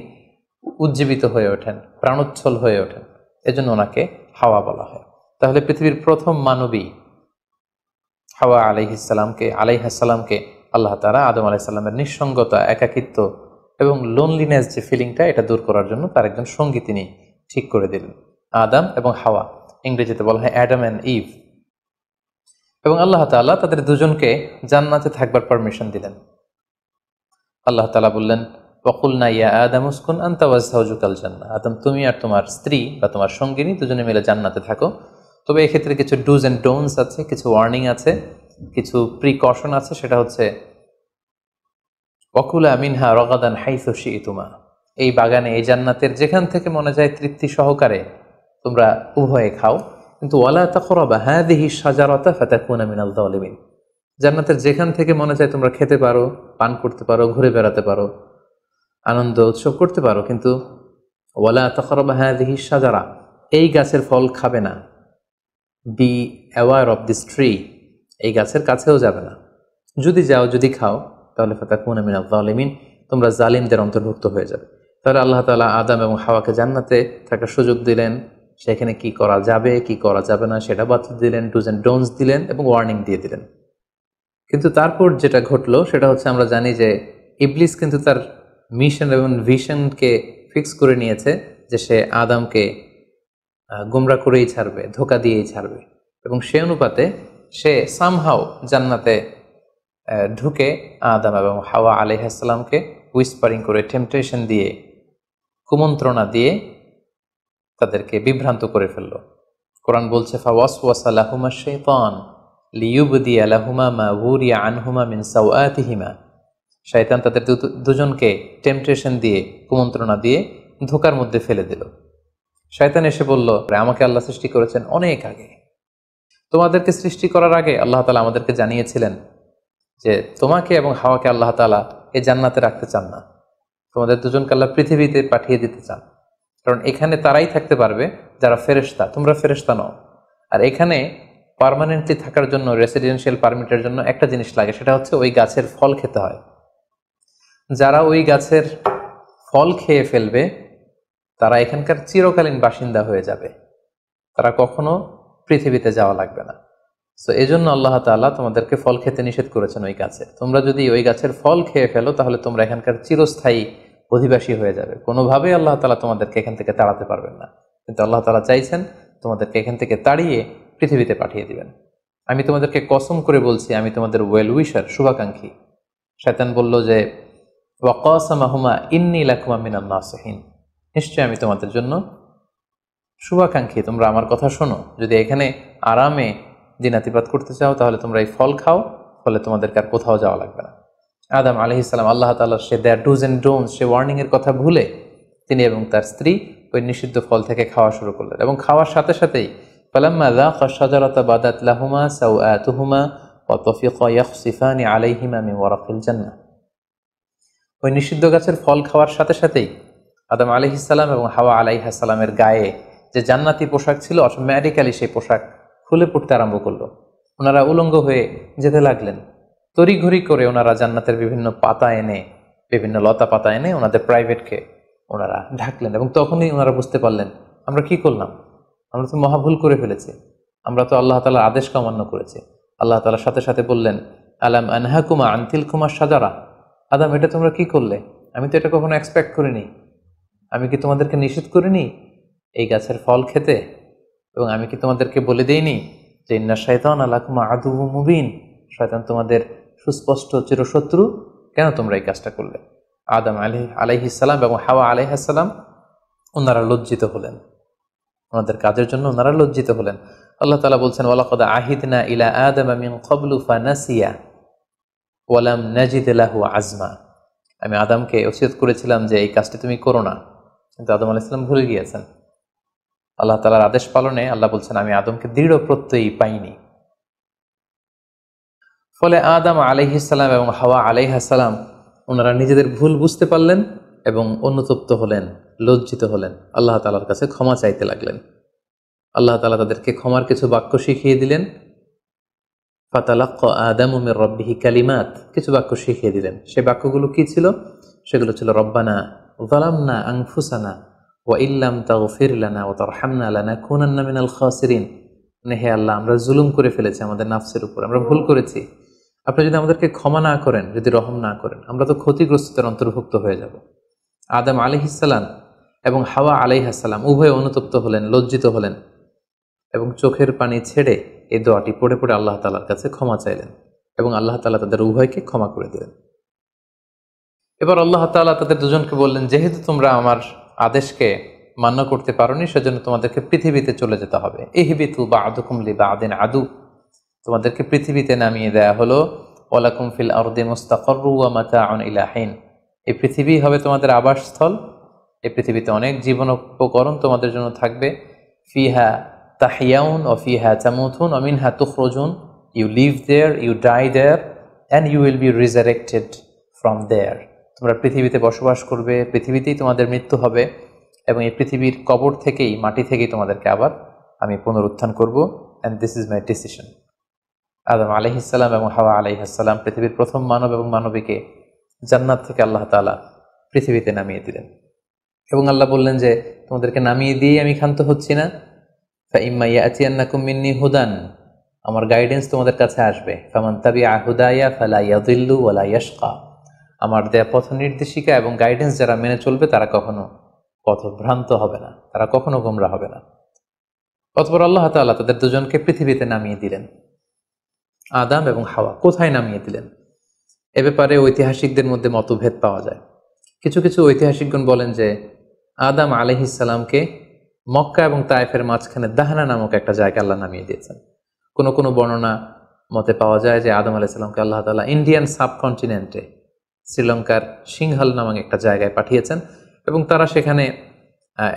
Speaker 1: উজ্জীবিত হয়ে ওঠেন, প্রাণোচ্ছল হয়ে ওঠেন, এজন্য ওনাকে হাওয়া বলা হয়। তাহলে পৃথিবীর প্রথম মানবী হাওয়া আলাইহিস সালামকে আল্লাহ তাআলা আদম আলাইহিস সালামের নিঃসঙ্গতা, একাকিত্ব এবং লোনলিনেস যে ফিলিংটা, এটা দূর করার জন্য তার একজন সঙ্গী তিনি ঠিক করে দিলেন, আদম এবং হাওয়া। ইংরেজিতে বলা হয় অ্যাডাম অ্যান্ড ইভ। এবং আল্লাহ তাআলা তাদের দুজনকে জান্নাতে থাকবার পারমিশন দিলেন। আল্লাহ তাআলা বললেন, ওয়াকুলনা ইয়া আদম উসকুন আনতা ওয়া যাওজুকাল জান্নাহ। আদম, তুমি আর তোমার স্ত্রী বা তোমার সঙ্গিনী দুজনে মিলে জান্নাতে থাকো। তবে এক্ষেত্রে কিছু ডুজ অ্যান্ড ডোন্টস আছে, কিছু ওয়ার্নিং আছে, কিছু প্রিকশন আছে। সেটা হচ্ছে ওয়াকুলা মিনহা রাগাদান হাইসু শি'তুমা। এই বাগানে, এই জান্নাতের যেখান থেকে মনে যায় তৃপ্তি সহকারে তোমরা উভয়ে খাও, কিন্তু ওয়ালা তাকরাবা হাযিহি শাজারাতা ফাতাকুনা মিনাল যালিমিন। জান্নাতের যেখান থেকে মনে যায় তোমরা খেতে পারো, পান করতে পারো, ঘুরে বেড়াতে পারো, আনন্দ উৎসব করতে পারো, কিন্তু ওয়ালা তাকরাবা হাযিহি শাজারা, এই গাছের ফল খাবে না। Be aware of this tree, এই গাছের কাছেও যাবে না। যদি যাও, যদি খাও, তাহলে ফাতাকুনা মিনাল যালিমিন, তোমরা জালিমদের অন্তর্ভুক্ত হয়ে যাবে। তাহলে আল্লাহ তাআলা আদম এবং হাওয়াকে জান্নাতে থাকার সুযোগ দিলেন, সেখানে কি করা যাবে কি করা যাবে না সেটা বাতলে দিলেন, ডুজ অ্যান্ড ডোন্টস দিলেন এবং ওয়ার্নিং দিয়ে দিলেন। কিন্তু তারপর যেটা ঘটলো সেটা হচ্ছে, আমরা জানি যে ইবলিস কিন্তু তার মিশন এবং ভিশনকে ফিক্স করে নিয়েছে যে সে আদমকে গুমরা করেই ছাড়বে, ধোকা দিয়েই ছাড়বে। এবং সে অনুপাতে সে সামহাও জান্নাতে ঢুকে আদম এবং হাওয়া আলাইহিস সালামকে উইসপারিং করে, টেম্পটেশন দিয়ে, কুমন্ত্রণা দিয়ে তাদেরকে বিভ্রান্ত করে ফেলল। কোরআন বলছে, ফাওয়াসওয়াসা লাহুমা শাইতান লিইউবদিয়া লাহুমা মা উরিয়া আনহুমা মিন সাওআতিহিমা। শয়তান তাদের দুজনকে টেম্পটেশন দিয়ে, কুমন্ত্রণা দিয়ে ধোকার মধ্যে ফেলে দিল। শয়তান এসে বলল, আমাকে আল্লাহ সৃষ্টি করেছেন অনেক আগে, তোমাদেরকে সৃষ্টি করার আগে আল্লাহ তাআলা আমাদেরকে জানিয়েছিলেন যে তোমাকে এবং হাওয়াকে আল্লাহ তাআলা এই জান্নাতে রাখতে চান না, তোমাদের দুজনকে আল্লাহ পৃথিবীতে পাঠিয়ে দিতে চান। কারণ এখানে তারাই থাকতে পারবে যারা ফেরেশতা, তোমরা ফেরেশতা নও। আর এখানে পার্মানেন্টলি থাকার জন্য, রেসিডেন্সিয়াল পারমিটের জন্য একটা জিনিস লাগে, সেটা হচ্ছে ওই গাছের ফল খেতে হয়। যারা ওই গাছের ফল খেয়ে ফেলবে তারা এখানকার চিরকালীন বাসিন্দা হয়ে যাবে, তারা কখনো পৃথিবীতে যাওয়া লাগবে না। সো এই জন্য আল্লাহ তাআলা তোমাদেরকে ফল খেতে নিষেধ করেছেন ওই গাছে। তোমরা যদি ওই গাছের ফল খেয়ে ফেলো তাহলে তোমরা এখানকার চিরস্থায়ী অধিবাসী হয়ে যাবে। কোনোভাবেই আল্লাহ তাআলা তোমাদেরকে এখান থেকে তাড়াতে পারবেন না। কিন্তু আল্লাহ তাআলা চাইছেন তোমাদেরকে এখান থেকে তাড়িয়ে পৃথিবীতে পাঠিয়ে দিবেন। আমি তোমাদেরকে কসম করে বলছি, আমি তোমাদের ওয়েল উইশার, শুভাকাঙ্ক্ষী। শয়তান বলল যে, ওয়াকাসামাহুমা ইন্নী লাকুমা মিনান নাসিহিন, নিশ্চয় আমি তোমাদের জন্য শুভাকাঙ্ক্ষী, তোমরা আমার কথা শোনো। যদি এখানে আরামে দিনাতিপাত করতে চাও তাহলে তোমরা এই ফল খাও, ফলে তোমাদেরকে আর কোথাও যাওয়া লাগবে না। আদম আলাইহিস সালাম আল্লাহ তাআলা সে দেয়ার ডুজ অ্যান্ড ডোন্টস, সে ওয়ার্নিং এর কথা ভুলে তিনি এবং তার স্ত্রী ওই নিষিদ্ধ ফল থেকে খাওয়া শুরু করলেন। এবং খাওয়ার সাথে সাথেই ফালাম্মা যাকা শাজারাতা বাদাত লাহুমা সাওআতুহুমা ওয়া তাফিকা ইয়াখসিফানি আলাইহিমা মিন ওয়ারাকিল জান্নাহ। ওই নিষিদ্ধ গাছের ফল খাওয়ার সাথে সাথেই আদম আলাইহিস সালাম এবং হাওয়া আলাইহিস সালামের গায়ে যে জান্নাতি পোশাক ছিল, অটোমেটিক্যালি সেই পোশাক খুলে পড়তে আরম্ভ করলো। ওনারা উলঙ্গ হয়ে যেতে লাগলেন। তড়িঘড়ি করে ওনারা জান্নাতের বিভিন্ন পাতা এনে, বিভিন্ন লতা পাতা এনে ওনাদের প্রাইভেটকে ওনারা ঢাকলেন। এবং তখনই ওনারা বুঝতে পারলেন, আমরা কি করলাম, আমরা তো মহাভুল করে ফেলেছি, আমরা তো আল্লাহ তাআলার আদেশকে অমান্য করেছি। আল্লাহ তাআলার সাথে সাথে বললেন, আলাম আনহাকুমা আন তিলকুমা শাজারা, আদম এটা তোমরা কি করলে, আমি তো এটা কখনো এক্সপেক্ট করিনি, আমি কি তোমাদেরকে নিষেধ করিনি এই গাছের ফল খেতে? এবং আমি কি তোমাদেরকে বলে দেইনি যে ইন্না শাইতানা লাকুম আদুউম মুবিন, শয়তান তোমাদের সুস্পষ্ট চিরশত্রু? কেন তোমরা এই কাজটা করলে? আদম আলাইহিস সালাম এবং হাওয়া আলাইহিস সালাম ওনারা লজ্জিত হলেন, ওনাদের কাজের জন্য ওনারা লজ্জিত হলেন। আল্লাহ তাআলা বলছেন, ওয়ালাকাদ আহিদনা ইলা আদামা মিন ক্বাবলু ফানাসিয়া ওয়া লাম নাজিদ লাহু আজমা। আমি আদমকে ওসিয়ত করেছিলাম যে এই কাজটি তুমি করো না, কিন্তু আদম আলাইহিস সালাম ভুলে গিয়েছেন। আল্লাহ তাআলার আদেশ পালনে আল্লাহ বলছেন, আমি আদমকে দৃঢ় প্রত্যয়ী পাইনি। ফলে আদম আলাইহিস সালাম এবং হাওয়া আলাইহিস সালাম ওনারা নিজেদের ভুল বুঝতে পারলেন এবং অনুতপ্ত হলেন, লজ্জিত হলেন, আল্লাহ তাআলার কাছে ক্ষমা চাইতে লাগলেন। আল্লাহ তাআলা তাদেরকে ক্ষমার কিছু বাক্য শিখিয়ে দিলেন। ফাতালাক্কা আদামু মির রাব্বিহি কালিমাত, কিছু বাক্য শিখিয়ে দিলেন। সেই বাক্যগুলো কি ছিল? সেগুলো ছিল, রব্বানা যালামনা আনফুসানা ওয়া ইল্লাম তাগফির লানা ওয়া তারহামনা লানাকুনান্না মিনাল খাসিরিন। হে আল্লাহ, আমরা জুলুম করে ফেলেছি আমাদের নাফসের উপর, আমরা ভুল করেছি। আপনি যদি আমাদেরকে ক্ষমা না করেন, যদি রহম না করেন, আমরা তো ক্ষতিগ্রস্তদের অন্তর্ভুক্ত হয়ে যাব। আদম আলাইহিস সালাম এবং হাওয়া আলাইহিস সালাম উভয়ে অনুতপ্ত হলেন, লজ্জিত হলেন এবং চোখের পানি ছেড়ে এই দোয়াটি পড়ে পড়ে আল্লাহ তাআলার কাছে ক্ষমা চাইলেন এবং আল্লাহ তাআলা তাদের উভয়কে ক্ষমা করে দিলেন। এবার আল্লাহ তাআলা তাদের দুজনকে বললেন, যেহেতু তোমরা আমার আদেশকে মান্য করতে পারোনি, সেজন্য তোমাদেরকে পৃথিবীতে চলে যেতে হবে। ইহবিতু বা'দুকুম লিবা'দিন আদু, তোমাদেরকে পৃথিবীতে নামিয়ে দেয়া হলো। ওয়ালাকুম ফিল আরদি মুস্তাকাররু ওয়া মাতাউন ইলা হিন, এই পৃথিবী হবে তোমাদের আবাসস্থল। এই পৃথিবীতে অনেক জীবন উপকরণ তোমাদের জন্য থাকবে। ফিহা তাহিয়াউন ও ফিহা তামুতুন ও মিনহা তুখরুজুন, you live there, you die there, and you will be resurrected from there. তোমরা পৃথিবীতে বসবাস করবে, পৃথিবীতেই তোমাদের মৃত্যু হবে এবং এই পৃথিবীর কবর থেকেই, মাটি থেকেই তোমাদেরকে আবার আমি পুনরুত্থান করব। And this is my decision. Adam আলাইহিস সালাম এবং হাওয়া আলাইহিস সালাম পৃথিবীর প্রথম মানব এবং মানবীকে জান্নাত থেকে আল্লাহ তাআলা পৃথিবীতে নামিয়ে দিলেন এবং আল্লাহ বললেন যে তোমাদেরকে নামিয়ে দিয়ে আমি ক্ষান্ত হচ্ছি না। ফাইম্মা ইয়াতিয়ান্নাকুম মিন্নি হুদান, আমার গাইডেন্স তোমাদের কাছে আসবে। ফামান তাবিআ হুদায়া ফালা ইয়াযিল্লু ওয়ালা ইয়াশকা, আমার দেয়া পথ নির্দেশিকা এবং গাইডেন্স যারা মেনে চলবে তারা কখনো পথভ্রান্ত হবে না, তারা কখনো গোমরা হবে না। অতঃপর আল্লাহ তাআলা তাদের দুজনকে পৃথিবীতে নামিয়ে দিলেন। আদম এবং হাওয়া কোথায় নামিয়ে দিলেন এ ব্যাপারে ঐতিহাসিকদের মধ্যে মতভেদ পাওয়া যায়। কিছু কিছু ঐতিহাসিকগণ বলেন যে আদম আলাইহিস সালামকে মক্কা এবং তায়েফের মাঝখানে দাহনা নামক একটা জায়গা আল্লাহ নামিয়ে দিয়েছেন। কোনো কোনো বর্ণনা মতে পাওয়া যায় যে আদম আলাইহিস সালামকে আল্লাহ তাআলা ইন্ডিয়ান সাবকন্টিনেন্টে শ্রীলঙ্কার সিংহাল নামক একটা জায়গায় পাঠিয়েছেন এবং তারা সেখানে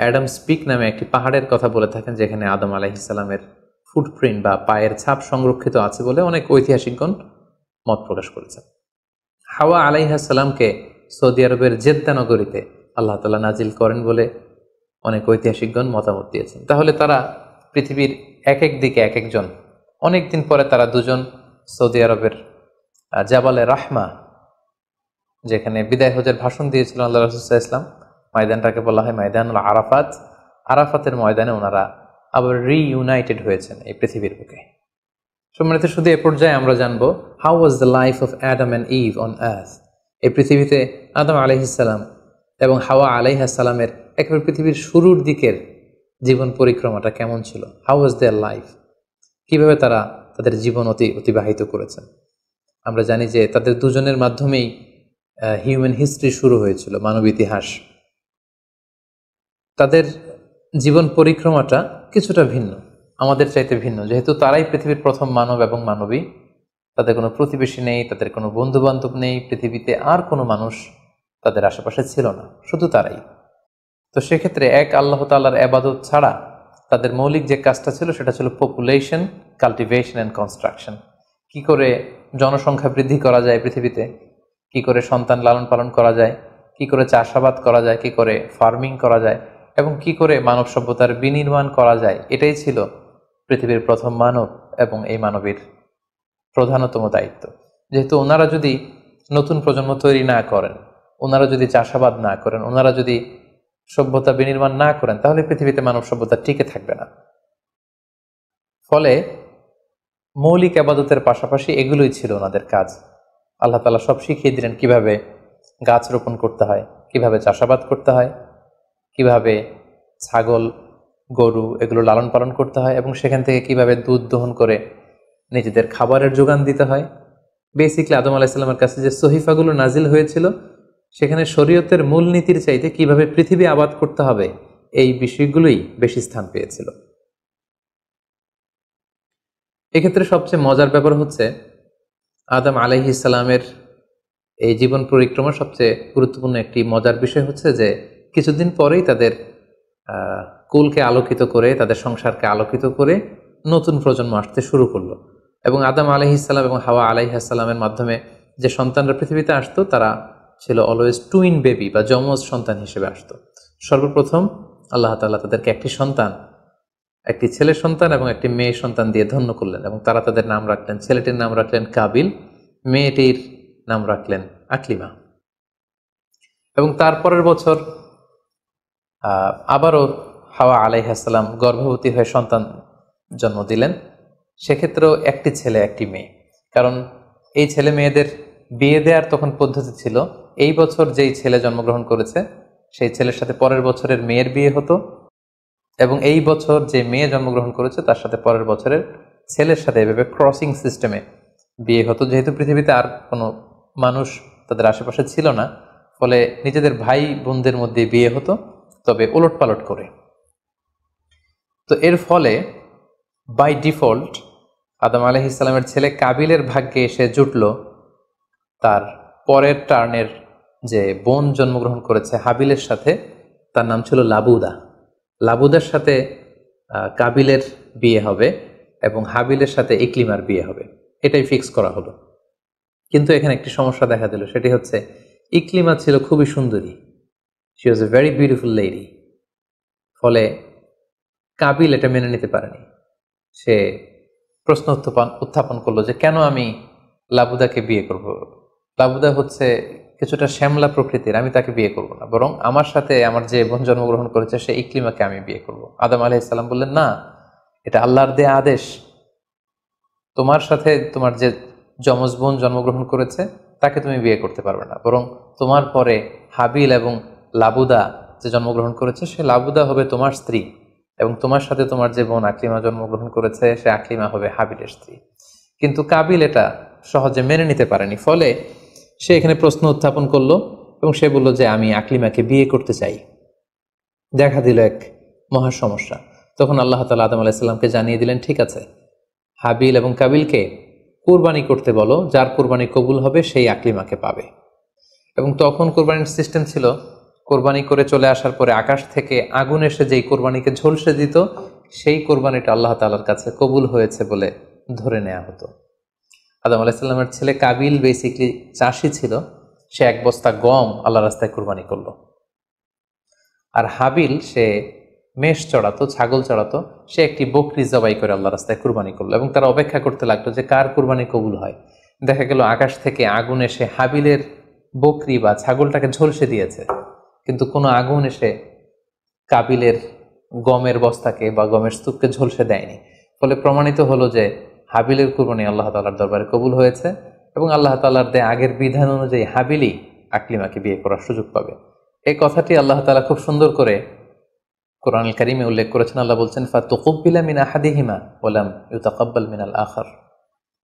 Speaker 1: অ্যাডামস পিক নামে একটি পাহাড়ের কথা বলে থাকেন, যেখানে আদম আলাইহিস সালামের ফুটপ্রিন্ট বা পায়ের ছাপ সংরক্ষিত আছে বলে অনেক ঐতিহাসিকগণ মত প্রকাশ করেছেন। হাওয়া আলাইহিস সালামকে সৌদি আরবের জেদ্দা নগরীতে আল্লাহ তাআলা নাজিল করেন বলে অনেক ঐতিহাসিকগণ মতামত দিয়েছেন। তাহলে তারা পৃথিবীর এক এক দিকে এক একজন, অনেকদিন পরে তারা দুজন সৌদি আরবের জাবালে রাহমা, যেখানে বিদায় হজের ভাষণ দিয়েছিলেন আল্লাহ রাসূল সাল্লাল্লাহু আলাইহি ওয়াসাল্লাম, ময়দানটাকে বলা হয় ময়দানুল আরাফাত, আরাফাতের ময়দানে ওনারা আবার রিইউনাইটেড হয়েছেন এই পৃথিবীর বুকে। সম্মানিত, শুধু এ পর্যায়ে আমরা জানবো how was the life of Adam and Eve on earth. এই পৃথিবীতে আদম আলাইহিস সালাম এবং হাওয়া আলাইহিস সালামের একেবারে পৃথিবীর শুরুর দিকের জীবন পরিক্রমাটা কেমন ছিল, হাউ ওয়াজ দেয়ার লাইফ, কিভাবে তারা তাদের জীবন অতিবাহিত করেছেন। আমরা জানি যে তাদের দুজনের মাধ্যমেই হিউম্যান হিস্ট্রি শুরু হয়েছিল, মানব ইতিহাস। তাদের জীবন পরিক্রমাটা কিছুটা ভিন্ন, আমাদের চাইতে ভিন্ন, যেহেতু তারাই পৃথিবীর প্রথম মানব এবং মানবী। তাদের কোনো প্রতিবেশী নেই, তাদের কোনো বন্ধু বান্ধব নেই, পৃথিবীতে আর কোনো মানুষ তাদের আশেপাশে ছিল না, শুধু তারাই। তো সেক্ষেত্রে এক আল্লাহ তাআলার ইবাদত ছাড়া তাদের মৌলিক যে কাজটা ছিল সেটা ছিল পপুলেশন, কাল্টিভেশন অ্যান্ড কনস্ট্রাকশন। কি করে জনসংখ্যা বৃদ্ধি করা যায় পৃথিবীতে, কি করে সন্তান লালন পালন করা যায়, কি করে চাষাবাদ করা যায়, কি করে ফার্মিং করা যায় এবং কি করে মানব সভ্যতার বিনির্মাণ করা যায়, এটাই ছিল পৃথিবীর প্রথম মানব এবং এই মানবীর প্রধানতম দায়িত্ব। যেহেতু ওনারা যদি নতুন প্রজন্ম তৈরি না করেন, ওনারা যদি চাষাবাদ না করেন, ওনারা যদি সভ্যতা বিনির্মাণ না করেন, তাহলে পৃথিবীতে মানব সভ্যতা টিকে থাকবে না। ফলে মৌলিক ইবাদতের পাশাপাশি এগুলোই ছিল ওনাদের কাজ। আল্লাহ তাআলা সব শিখিয়ে দিলেন কিভাবে গাছ রোপণ করতে হয়, কিভাবে চাষাবাদ করতে হয়, কিভাবে ছাগল গরু এগুলো লালন পালন করতে হয় এবং সেখান থেকে কিভাবে দুধ দহন করে নিজেদের খাবারের যোগান দিতে হয়, বেসিকলি আদম আলাইহিসসালামের কাছে যে সহিফাগুলো নাজিল হয়েছিল সেখানে শরীয়তের মূলনীতির চাইতে কিভাবে পৃথিবী আবাদ করতে হবে এই বিষয়গুলোই বেশি স্থান পেয়েছিল। এক্ষেত্রে সবচেয়ে মজার ব্যাপার হচ্ছে আদম আলাইহিসসালামের এই জীবন পরিক্রমার সবচেয়ে গুরুত্বপূর্ণ একটি মজার বিষয় হচ্ছে যে কিছুদিন পরেই তাদের কুলকে আলোকিত করে, তাদের সংসারকে আলোকিত করে নতুন প্রজন্ম আসতে শুরু করলো। এবং আদম আলাইহিসসালাম এবং হাওয়া আলাইহিসসালামের মাধ্যমে যে সন্তানরা পৃথিবীতে আসতো তারা ছিল অলওয়েজ টুইন বেবি বা যমজ সন্তান হিসেবে আসতো। সর্বপ্রথম আল্লাহ তাআলা তাদেরকে একটি সন্তান, একটি ছেলে সন্তান এবং একটি মেয়ে সন্তান দিয়ে ধন্য করলেন এবং তারা তাদের নাম রাখলেন, ছেলেটির নাম রাখলেন কাবিল, মেয়েটির নাম রাখলেন আকলিমা। এবং তারপরের বছর আবারও হাওয়া আলাইহিসসালাম গর্ভবতী হয়ে সন্তান জন্ম দিলেন। সেক্ষেত্রেও একটি ছেলে একটি মেয়ে, কারণ এই ছেলে মেয়েদের বিয়ে দেওয়ার তখন পদ্ধতি ছিল এই বছর যেই ছেলে জন্মগ্রহণ করেছে সেই ছেলের সাথে পরের বছরের মেয়ের বিয়ে হতো, এবং এই বছর যে মেয়ে জন্মগ্রহণ করেছে তার সাথে পরের বছরের ছেলের সাথে এভাবে ক্রসিং সিস্টেমে বিয়ে হতো। যেহেতু পৃথিবীতে আর কোনো মানুষ তাদের আশেপাশে ছিল না, ফলে নিজেদের ভাই বোনদের মধ্যে বিয়ে হতো, তবে ওলটপালট করে। তো এর ফলে বাই ডিফল্ট আদম আলাইহিসসালামের ছেলে কাবিলের ভাগ্যে এসে জুটল তার পরের টার্নের যে বোন জন্মগ্রহণ করেছে হাবিলের সাথে, তার নাম ছিল লাবুদা। লাবুদার সাথে কাবিলের বিয়ে হবে এবং হাবিলের সাথে ইকলিমার বিয়ে হবে, এটাই ফিক্স করা হলো। কিন্তু এখানে একটি সমস্যা দেখা দিল, সেটি হচ্ছে ইকলিমা ছিল খুবই সুন্দরী, she was a very beautiful lady. ফলে কাবিল এটা মেনে নিতে পারেনি। সে প্রশ্ন উত্থাপন করলো যে কেন আমি লাবুদাকে বিয়ে করব? লাবুদা হচ্ছে কিছুটা শ্যামলা প্রকৃতির, আমি তাকে বিয়ে করব না, বরং আমার সাথে আমার যে বোন জন্মগ্রহণ করেছে সে ইকলিমাকে আমি বিয়ে করব। আদম আলাইহিসসালাম বললেন, না, এটা আল্লাহর দেয়া আদেশ। তোমার সাথে তোমার যে যমজ বোন জন্মগ্রহণ করেছে তাকে তুমি বিয়ে করতে পারবে না, বরং তোমার পরে হাবিল এবং লাবুদা যে জন্মগ্রহণ করেছে সে লাবুদা হবে তোমার স্ত্রী, এবং তোমার সাথে তোমার যে বোন আকলিমা জন্মগ্রহণ করেছে সে আকলিমা হবে হাবিলের স্ত্রী। কিন্তু কাবিল এটা সহজে মেনে নিতে পারেনি, ফলে সে এখানে প্রশ্ন উত্থাপন করলো এবং সে বলল যে আমি আকলিমাকে বিয়ে করতে চাই। দেখা দিল এক মহা সমস্যা। তখন আল্লাহ তাআলা আদম আলাইহিসসালামকে জানিয়ে দিলেন, ঠিক আছে, হাবিল এবং কাবিলকে কুরবানি করতে বলো, যার কুরবানি কবুল হবে সেই আকলিমাকে পাবে। এবং তখন কোরবানির সিস্টেম ছিল, কোরবানি করে চলে আসার পরে আকাশ থেকে আগুন এসে যেই কোরবানিকে ঝলসে দিত সেই কোরবানিটা আল্লাহ তাআলার কাছে কবুল হয়েছে বলে ধরে নেওয়া হতো। আদম আলাইহিসসালামের ছেলে কাবিল বেসিকলি চাষি ছিল, সে এক বস্তা গম আল্লাহ রাস্তায় কোরবানি করলো। আর হাবিল সে মেষ চড়াতো, ছাগল চড়াতো, সে একটি বকরি জবাই করে আল্লাহ রাস্তায় কুরবানি করলো। এবং তারা অপেক্ষা করতে লাগলো যে কার কুরবানি কবুল হয়। দেখা গেল আকাশ থেকে আগুন এসে হাবিলের বকরি বা ছাগলটাকে ঝলসে দিয়েছে, কিন্তু কোনো আগুন এসে কাবিলের গমের বস্তাকে বা গমের স্তূপকে ঝলসে দেয়নি। ফলে প্রমাণিত হলো যে হাবিলের কুরবানি আল্লাহ তাআলার দরবারে কবুল হয়েছে এবং আল্লাহ তাআলার দেয়া আগের বিধান অনুযায়ী হাবিলই আকলিমাকে বিয়ে করার সুযোগ পাবে। এই কথাটি আল্লাহ তাআলা খুব সুন্দর করে কোরআনুল কারীমে উল্লেখ করেছেন। আল্লাহ বলছেন, ফাতুকুব্বিলা মিন আহাদিহিমা ওয়া লাম ইউতাকাব্বাল মিনাল আখার।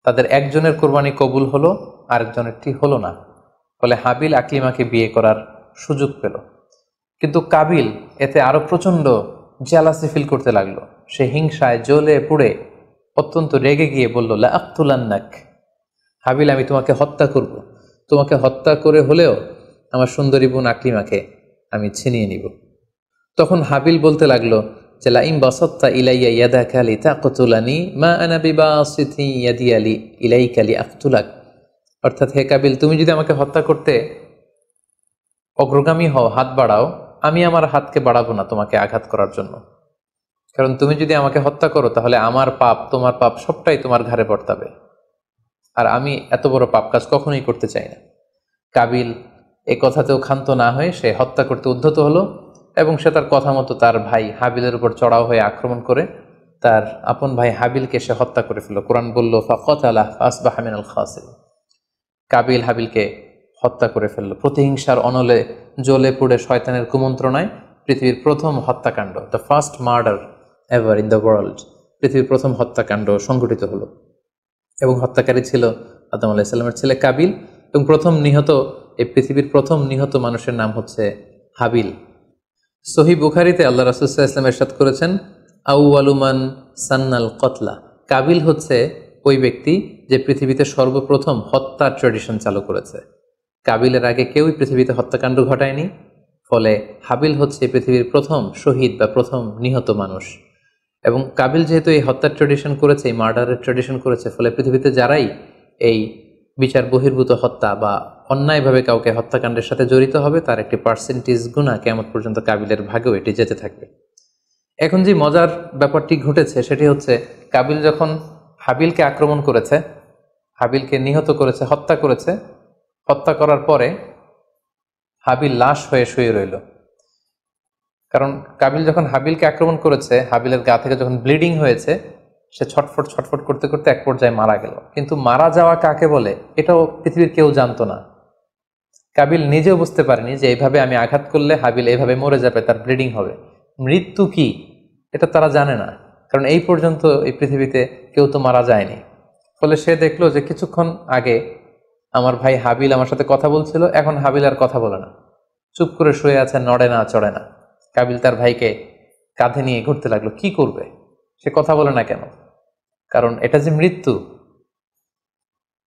Speaker 1: তাদের একজনের কুরবানি কবুল হলো, আরেকজনেরটি হলো না। ফলে হাবিল আকলিমাকে বিয়ে করার সুযোগ পেল। কিন্তু কাবিল এতে আরো প্রচন্ড জেলাসি ফিল করতে লাগলো। সে হিংসায় জ্বলে পুড়ে অত্যন্ত রেগে গিয়ে বলল, লা আক্তুলান্নাক, হাবিল আমি তোমাকে হত্যা করব, তোমাকে হত্যা করে হলেও আমার সুন্দরী বোন আকলিমাকে আমি ছিনিয়ে নিব। তখন হাবিল বলতে লাগলো যে লাইম বাসাত্তা ইলাইয়া ইয়াদাকা লিতাকতুলানি মা আনা বিবাসিতি ইয়াদি আলি ইলাইকা লিআকতুলাক। অর্থাৎ, হে কাবিল, তুমি যদি আমাকে হত্যা করতে অগ্রগামী হও, হাত বাড়াও, আমি আমার হাতকে বাড়াবো না তোমাকে আঘাত করার জন্য। কারণ তুমি যদি আমাকে হত্যা করো তাহলে আমার পাপ, তোমার পাপ সবটাই তোমার ঘাড়ে বর্তাবে, আর আমি এত বড় পাপ কাজ কখনোই করতে চাই না। কাবিল এ কথাতেও ক্ষান্ত না হয়ে সে হত্যা করতে উদ্ধত হলো এবং সে তার কথা মতো তার ভাই হাবিলের উপর চড়াও হয়ে আক্রমণ করে তার আপন ভাই হাবিলকে সে হত্যা করে ফেলল। কোরআন বলল, ফাকাতালা ফাসবাহা মিনাল খাসিরিন। কাবিল হাবিলকে হত্যা করে ফেলল। প্রতিহিংসার অনলে জ্বলে পুড়ে শয়তানের কুমন্ত্রণায় পৃথিবীর প্রথম হত্যাকাণ্ড, the first murder ever in the world, পৃথিবীর প্রথম হত্যাকাণ্ড সংঘটিত হলো। এবং হত্যাকারী ছিল আদম আলাইহিসসালামের ছেলে কাবিল, এবং এই পৃথিবীর প্রথম নিহত মানুষের নাম হচ্ছে হাবিল। সহিহ বুখারীতে আল্লাহ রাসূল সাল্লাল্লাহু আলাইহি ওয়াসাল্লাম ইরশাদ করেছেন, আউয়ালু মান সান্নাল কতলা। কাবিল হচ্ছে ওই ব্যক্তি যে পৃথিবীতে সর্বপ্রথম হত্যার ট্র্যাডিশন চালু করেছে। কাবিলের আগে কেউই পৃথিবীতে হত্যাকাণ্ড ঘটায়নি, ফলে হাবিল হচ্ছে পৃথিবীর প্রথম শহীদ বা প্রথম নিহত মানুষ। এবং কাবিল যেহেতু এই হত্যার ট্র্যাডিশন করেছে, এই মার্ডারের ট্র্যাডিশন করেছে, ফলে পৃথিবীতে যারাই এই বিচার বহির্ভূত হত্যা বা অন্যায়ভাবে কাউকে হত্যাকাণ্ডের সাথে জড়িত হবে, তার একটি পার্সেন্টেজ গুণা কিয়ামত পর্যন্ত কাবিলের ভাগেও এটি যেতে থাকবে। এখন যে মজার ব্যাপারটি ঘটেছে সেটি হচ্ছে, কাবিল যখন হাবিলকে আক্রমণ করেছে, হাবিলকে নিহত করেছে, হত্যা করার পরে হাবিল লাশ হয়ে শুয়ে রইল। কারণ কাবিল যখন হাবিলকে আক্রমণ করেছে, হাবিলের গা থেকে যখন ব্লিডিং হয়েছে, সে ছটফট করতে করতে এক পর্যায়ে মারা গেল। কিন্তু মারা যাওয়া কাকে বলে এটাও পৃথিবীর কেউ জানতো না। কাবিল নিজেও বুঝতে পারেনি যে এইভাবে আমি আঘাত করলে হাবিল এইভাবে মরে যাবে, তার ব্লিডিং হবে। মৃত্যু কি এটা তারা জানে না, কারণ এই পর্যন্ত এই পৃথিবীতে কেউ তো মারা যায়নি। ফলে সে দেখলো যে কিছুক্ষণ আগে আমার ভাই হাবিল আমার সাথে কথা বলছিল, এখন হাবিল আর কথা বলে না, চুপ করে শুয়ে আছে, নড়ে না চড়ে না। কাবিল তার ভাইকে কাঁধে নিয়ে ঘুরতে লাগলো। কি করবে? সে কথা বলে না কেন? কারণ এটা যে মৃত্যু,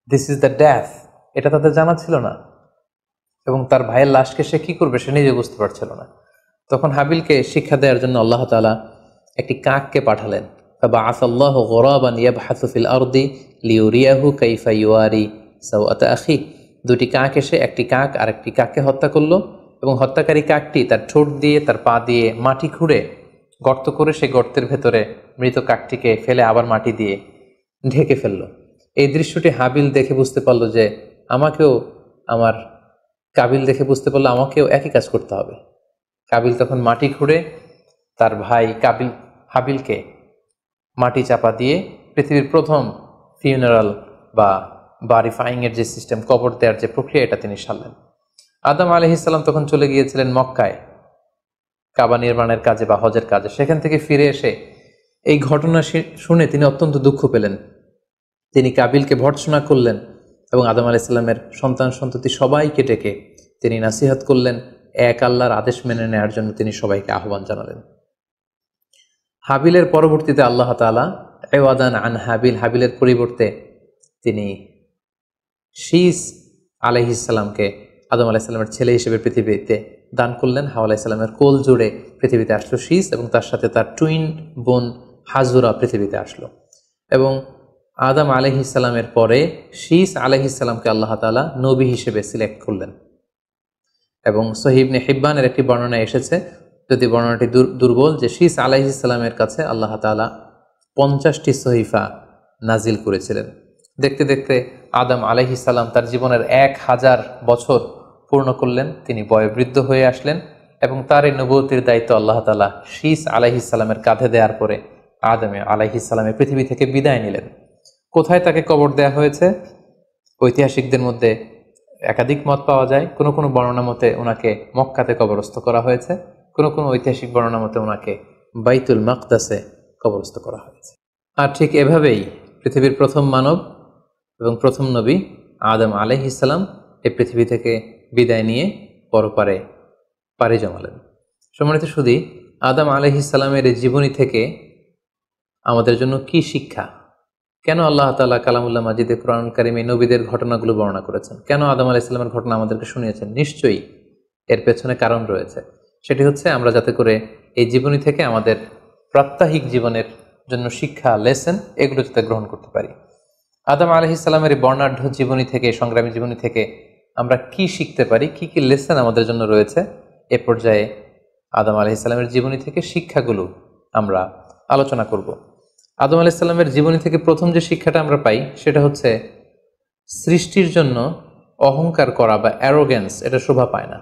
Speaker 1: দিস ইজ দ্য ডেথ, এটা তাদের জানা ছিল না। এবং তার ভাইয়ের লাশকে সে কি করবে সে নিজে বুঝতে পারছিল না। তখন হাবিলকে শিক্ষা দেওয়ার জন্য আল্লাহ তাআলা একটি কাককে পাঠালেন। ফাবাআসাল্লাহু গুরাবান ইয়াবহাসু ফিল আরদি লিউরিয়াহু কাইফা ইউয়ারি সাওআতা আখি। দুটি কাক এসে একটি কাক আর একটি কাককে হত্যা করলো, এবং হত্যাকারী কাকটি তার ঠোঁট দিয়ে তার পা দিয়ে মাটি খুঁড়ে গর্ত করে সেই গর্তের ভেতরে মৃত কাকটিকে ফেলে আবার মাটি দিয়ে ঢেকে ফেলল। এই দৃশ্যটি হাবিল দেখে বুঝতে পারলো যে কাবিল দেখে বুঝতে পারলো আমাকেও একই কাজ করতে হবে। কাবিল তখন মাটি খুঁড়ে তার ভাই হাবিলকে মাটি চাপা দিয়ে পৃথিবীর প্রথম ফিউনারাল বা বারিফাইংয়ের যে সিস্টেম, কবর দেওয়ার যে প্রক্রিয়া, এটা তিনি সারলেন। আদম আলাইহিস সালাম তখন চলে গিয়েছিলেন মক্কায় কাবা নির্মাণের কাজে বা হজের কাজে। সেখান থেকে ফিরে এসে এই ঘটনা শুনে তিনি অত্যন্ত দুঃখ পেলেন। তিনি কাবিলকে ভর্ৎসনা করলেন এবং আদম আলাইহিস সালামের সন্তান সন্ততি সবাইকে ডেকে তিনি নাসিহত করলেন, এক আল্লাহর আদেশ মেনে নেওয়ার জন্য তিনি সবাইকে আহ্বান জানালেন। হাবিলের পরবর্তীতে আল্লাহ তাআলা এওয়াদান আন হাবিলের পরিবর্তে তিনি শীস আলাইহিস সালামকে আদম আলাইহিস সালামের ছেলে হিসেবে পৃথিবীতে দান করলেন। হাওয়া আলাইহিস সালামের কোল জুড়ে পৃথিবীতে আসলো শীস, এবং তার সাথে তার টুইন বোন হাজুরা পৃথিবীতে আসলো। এবং আদম আলাইহিস সালামের পরে শীস আলাইহিস সালামকে আল্লাহ তাআলা নবী হিসেবে সিলেক্ট করলেন। এবং সহিহ ইবনে হিব্বানের একটি বর্ণনা এসেছে, যদি বর্ণনাটি দুর্বল, যে শীস আলাইহিস সালামের কাছে আল্লাহ তাআলা 50টি সহিফা নাজিল করেছিলেন। দেখতে দেখতে আদম আলাইহিস সালাম তার জীবনের 1000 বছর পূর্ণ করলেন। তিনি বয়োবৃদ্ধ হয়ে আসলেন এবং তার এই নবুয়তির দায়িত্ব আল্লাহ তাআলা শীস আলাইহিস সালামের কাঁধে দেওয়ার পরে আদম আলাইহিস সালামের পৃথিবী থেকে বিদায় নিলেন। কোথায় তাকে কবর দেওয়া হয়েছে? ঐতিহাসিকদের মধ্যে একাধিক মত পাওয়া যায়। কোনো কোনো বর্ণনা মতে ওনাকে মক্কাতে কবরস্থ করা হয়েছে, কোনো কোনো ঐতিহাসিক বর্ণনা মতে ওনাকে বাইতুল মাকদাসে কবরস্থ করা হয়েছে। আর ঠিক এভাবেই পৃথিবীর প্রথম মানব এবং প্রথম নবী আদম আলাইহিস সালাম এই পৃথিবী থেকে বিদায় নিয়ে পরপারে পাড়ি জমালেন। সম্মানিত সুধী, আদম আলাইহিস সালামের এই জীবনী থেকে আমাদের জন্য কি শিক্ষা? কেন আল্লাহ তাআলা কালামুল্লাহ মাজিদে কোরআনুল কারীমে নবীদের ঘটনাগুলো বর্ণনা করেছেন? কেন আদম আলাইহিস সালামের ঘটনা আমাদেরকে শুনিয়েছেন? নিশ্চয়ই এর পেছনে কারণ রয়েছে। সেটি হচ্ছে আমরা যাতে করে এই জীবনী থেকে আমাদের প্রাত্যহিক জীবনের জন্য শিক্ষা, লেসন, এগুলো যাতে গ্রহণ করতে পারি। আদম আলাইহিস সালামের এই বর্ণাঢ্য জীবনী থেকে, সংগ্রামী জীবনী থেকে আমরা কি শিখতে পারি, কি কি লেসন আমাদের জন্য রয়েছে, এ পর্যায়ে আদম আলাইহিস সালামের জীবনী থেকে শিক্ষাগুলো আমরা আলোচনা করব। আদম আলাইহিস সালামের জীবনী থেকে প্রথম যে শিক্ষাটা আমরা পাই সেটা হচ্ছে সৃষ্টির জন্য অহংকার করা বা অ্যারোগেন্স এটা শোভা পায় না।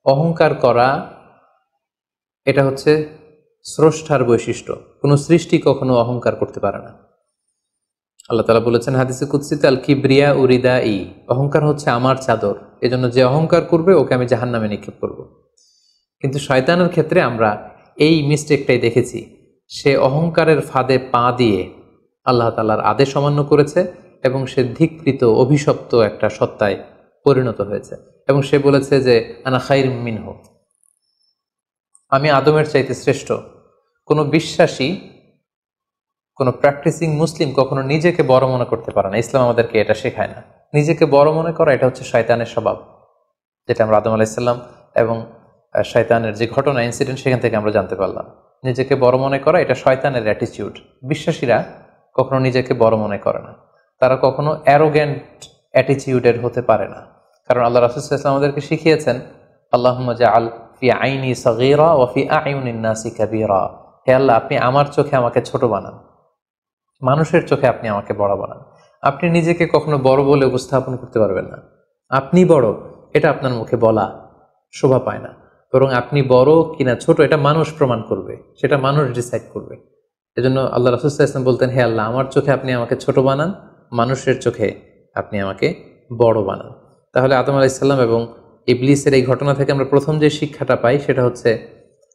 Speaker 1: অহংকার করা এটা হচ্ছে স্রষ্টার বৈশিষ্ট্য। কোনো সৃষ্টি কখনো অহংকার করতে পারে না। আল্লাহ তাআলা বলেছেন হাদিসে কুদসিতে, আল কিবরিয়া উরিদাই, অহংকার হচ্ছে আমার চাদর, এজন্য যে অহংকার করবে ওকে আমি জাহান্নামে নিক্ষেপ করব। কিন্তু শয়তানের ক্ষেত্রে আমরা এই মিস্টেকটাই দেখেছি। সে অহংকারের ফাঁদে পা দিয়ে আল্লাহ তাআলার আদেশ অমান্য করেছে এবং সে ধিকৃত অভিশপ্ত একটা সত্তায় পরিণত হয়েছে। এবং সে বলেছে যে আনা খাইর মিনহু, আমি আদমের চাইতে শ্রেষ্ঠ। কোনো বিশ্বাসী, কোনো প্র্যাকটিসিং মুসলিম কখনো নিজেকে বড় মনে করতে পারে না। ইসলাম আমাদেরকে এটা শেখায় না। নিজেকে বড় মনে করা এটা হচ্ছে শয়তানের স্বভাব, যেটা আমরা আদম আলাইহিস সালাম এবং শয়তানের যে ঘটনা, ইনসিডেন্ট, সেখান থেকে আমরা জানতে পারলাম। নিজেকে বড় মনে করা এটা শয়তানের অ্যাটিটিউড। বিশ্বাসীরা কখনো নিজেকে বড় মনে করে না, তারা কখনো অ্যারোগ্যান্ট অ্যাটিটিউডের হতে পারে না। কারণ আল্লাহ রাসূল সাল্লাল্লাহু আলাইহি ওয়াসাল্লাম আমাদেরকে শিখিয়েছেন, আল্লাহুম্মা জাআল ফি আইনি সাগীরা ওয়া ফি আ'ইউনিন নাসি কাবীরা, হে আল্লাহ, আপনি আমার চোখে আমাকে ছোট বানান, মানুষের চোখে আপনি আমাকে বড় বানান। আপনি নিজেকে কখনো বড় বলে উপস্থাপন করতে পারবেন না। আপনি বড় এটা আপনার মুখে বলা শোভা পায় না, বরং আপনি বড় কিনা ছোট এটা মানুষ প্রমাণ করবে, সেটা মানুষ ডিসাইড করবে। এজন্য আল্লাহ রাসূল সাল্লাল্লাহু আলাইহি ওয়াসাল্লাম বলতেন, হে আল্লাহ, আমার চোখে আপনি আমাকে ছোট বানান, মানুষের চোখে আপনি আমাকে বড় বানান। তাহলে আদম আলাইহিস সালাম এবং ইবলিসের এই ঘটনা থেকে আমরা প্রথম যে শিক্ষাটা পাই সেটা হচ্ছে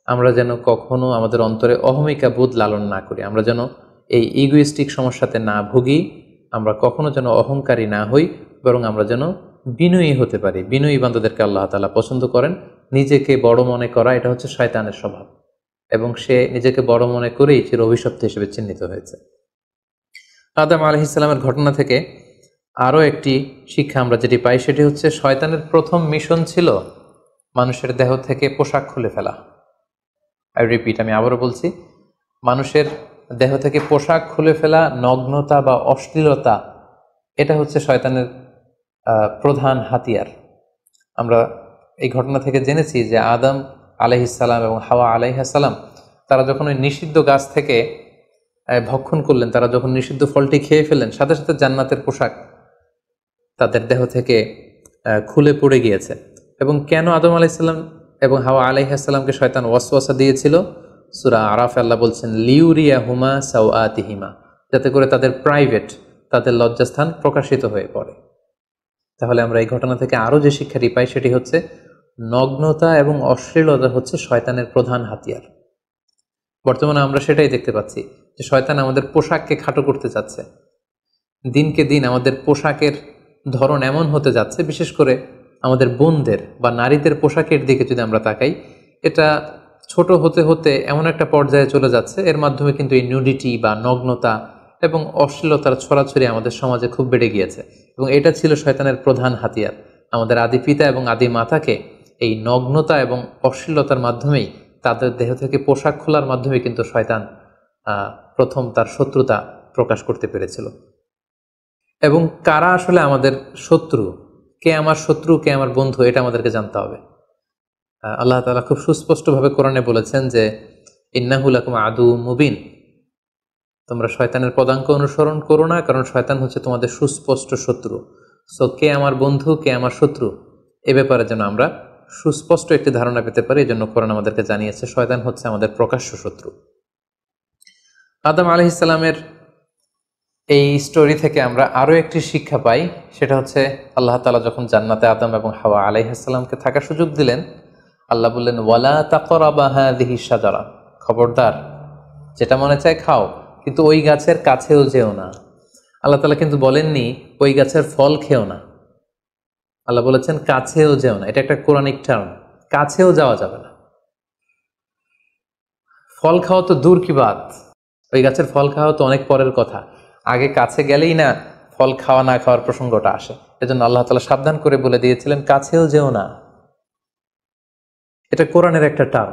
Speaker 1: আমরা যেন কখনো আমাদের অন্তরে অহমিকা বোধ লালন না করি, আমরা যেন এই ইগোইস্টিক সমস্যাতে না ভুগি, আমরা কখনো যেন অহংকারী না হই, বরং আমরা যেন বিনয়ী হতে পারি। বিনয়ী বান্দাদেরকে আল্লাহ তাআলা পছন্দ করেন। নিজেকে বড় মনে করা এটা হচ্ছে শয়তানের স্বভাব, এবং সে নিজেকে বড় মনে করেই চির অভিশপ্ত হিসেবে চিহ্নিত হয়েছে। আদম আলাইহিস সালামের ঘটনা থেকে আরও একটি শিক্ষা আমরা যেটি পাই সেটি হচ্ছে শয়তানের প্রথম মিশন ছিল মানুষের দেহ থেকে পোশাক খুলে ফেলা। আই রিপিট, আমি আবারও বলছি, মানুষের দেহ থেকে পোশাক খুলে ফেলা, নগ্নতা বা অশ্লীলতা, এটা হচ্ছে শয়তানের প্রধান হাতিয়ার। আমরা এই ঘটনা থেকে জেনেছি যে আদম আলাইহিস সালাম এবং হাওয়া আলাইহিস সালাম তারা যখন ওই নিষিদ্ধ গাছ থেকে ভক্ষণ করলেন, তারা যখন নিষিদ্ধ ফলটি খেয়ে ফেললেন, সাথে সাথে জান্নাতের পোশাক তাদের দেহ থেকে খুলে পড়ে গিয়েছে। এবং কেন আদম আলাইহিস সালাম এবং হাওয়া আলাইহিস সালামকে শয়তান ওয়াসওয়াসা দিয়েছিল? সূরা আরাফে আল্লাহ বলছেন, লিউরিয়াহুমা সাওআতিহিমা, যাতে করে তাদের প্রাইভেট, তাদের লজ্জাস্থান প্রকাশিত হয়ে পড়ে। তাহলে আমরা এই ঘটনা থেকে আরও যে শিক্ষাটি পাই সেটি হচ্ছে নগ্নতা এবং অশ্লীলতা হচ্ছে শয়তানের প্রধান হাতিয়ার। বর্তমানে আমরা সেটাই দেখতে পাচ্ছি যে শয়তান আমাদের পোশাককে খাটো করতে চাচ্ছে। দিনকে দিন আমাদের পোশাকের ধরন এমন হতে যাচ্ছে, বিশেষ করে আমাদের বোনদের বা নারীদের পোশাকের দিকে যদি আমরা তাকাই, এটা ছোট হতে হতে এমন একটা পর্যায়ে চলে যাচ্ছে, এর মাধ্যমে কিন্তু এই নিউডিটি বা নগ্নতা এবং অশ্লীলতার ছড়াছড়ি আমাদের সমাজে খুব বেড়ে গিয়েছে। এবং এটা ছিল শয়তানের প্রধান হাতিয়ার। আমাদের আদি পিতা এবং আদি মাতাকে এই নগ্নতা এবং অশ্লীলতার মাধ্যমেই, তাদের দেহ থেকে পোশাক খোলার মাধ্যমে কিন্তু শয়তান প্রথম তার শত্রুতা প্রকাশ করতে পেরেছিল। এবং কারা আসলে আমাদের শত্রু, কে আমার শত্রু, কে আমার বন্ধু, এটা আমাদেরকে জানতে হবে। আল্লাহ তাআলা খুব সুস্পষ্টভাবে কোরআনে বলেছেন যে ইন্নাহু লাকুম আদু মুবিন, তোমরা শয়তানের পদাঙ্ক অনুসরণ করো না, কারণ শয়তান হচ্ছে তোমাদের সুস্পষ্ট শত্রু। সো কে আমার বন্ধু, কে আমার শত্রু, এ ব্যাপারে যেন আমরা সুস্পষ্ট একটি ধারণা পেতে পারি, এই জন্য কোরআন আমাদেরকে জানিয়েছে শয়তান হচ্ছে আমাদের প্রকাশ্য শত্রু। আদম আলাইহিস সালামের এই স্টোরি থেকে আমরা আরও একটি শিক্ষা পাই, সেটা হচ্ছে আল্লাহ তাআলা যখন জান্নাতে আদম এবং হাওয়া আলাইহিস সালামকে থাকার সুযোগ দিলেন, আল্লাহ বললেন, ওয়ালা তাকরাবা হাযিহি শাজারা, খবরদার, যেটা মনে চায় খাও, কিন্তু ওই গাছের কাছেও যেও না। আল্লাহ তাআলা কিন্তু বলেননি ওই গাছের ফল খেও না, আল্লাহ বলেছেন কাছেও যেও না। এটা একটা কোরআনিক টার্ম, কাছেও যাওয়া যাবে না। ফল খাওয়া তো দূর কি বাত, ওই গাছের ফল খাওয়া তো অনেক পরের কথা, আগে কাছে গেলেই না ফল খাওয়া না খাওয়ার প্রসঙ্গটা আসে। এজন্য আল্লাহ তাআলা সাবধান করে বলে দিয়েছিলেন কাছেও যেও না। এটা কোরআনের একটা টার্ম।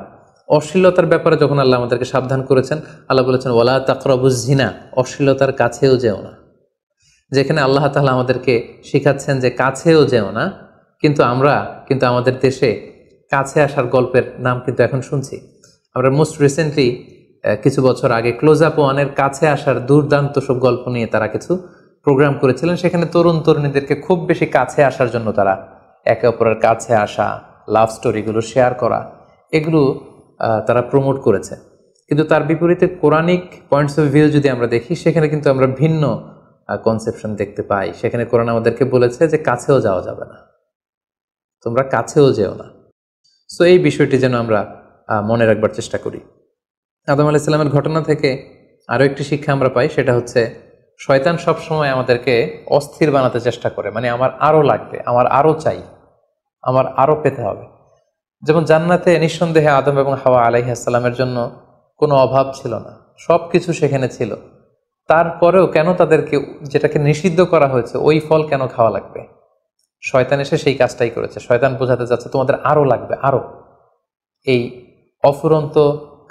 Speaker 1: অশ্লীলতার ব্যাপারে যখন আল্লাহ আমাদেরকে সাবধান করেছেন, আল্লাহ বলেছেন ওয়ালা তাকরাবুজ জিনা, অশ্লীলতার কাছেও যেও না। যেখানে আল্লাহ তাআলা আমাদেরকে শিখাচ্ছেন যে কাছেও যেও না, কিন্তু আমরা কিন্তু আমাদের দেশে কাছে আসার গল্পের নাম কিন্তু এখন শুনছি। আমরা মোস্ট রিসেন্টলি কিছু বছর আগে ক্লোজ আপ ওয়ানের কাছে আসার দুর্দান্ত সব গল্প নিয়ে তারা কিছু প্রোগ্রাম করেছিলেন। সেখানে তরুণ তরুণীদেরকে খুব বেশি কাছে আসার জন্য তারা একে অপরের কাছে আসা, লাভ স্টোরিগুলো শেয়ার করা, এগুলো তারা প্রমোট করেছে। কিন্তু তার বিপরীতে কোরআনিক পয়েন্টস অফ ভিউ যদি আমরা দেখি, সেখানে কিন্তু আমরা ভিন্ন কনসেপশন দেখতে পাই। সেখানে কোরআন আমাদেরকে বলেছে যে কাছেও যাওয়া যাবে না, তোমরা কাছেও যেও না। সো এই বিষয়টি যেন আমরা মনে রাখবার চেষ্টা করি। আদম আলাইহিস সালামের ঘটনা থেকে আরও একটি শিক্ষা আমরা পাই, সেটা হচ্ছে শয়তান সবসময় আমাদেরকে অস্থির বানাতে চেষ্টা করে, মানে আমার আরও লাগবে, আমার আরও চাই, আমার আরও পেতে হবে। যেমন জান্নাতে নিঃসন্দেহে আদম এবং হাওয়া আলাইহিস সালামের জন্য কোনো অভাব ছিল না, সব কিছু সেখানে ছিল। তারপরেও কেন তাদেরকে যেটাকে নিষিদ্ধ করা হয়েছে ওই ফল কেন খাওয়া লাগবে? শয়তান এসে সেই কাজটাই করেছে। শয়তান বোঝাতে চাচ্ছে তোমাদের আরও লাগবে, আরও। এই অফুরন্ত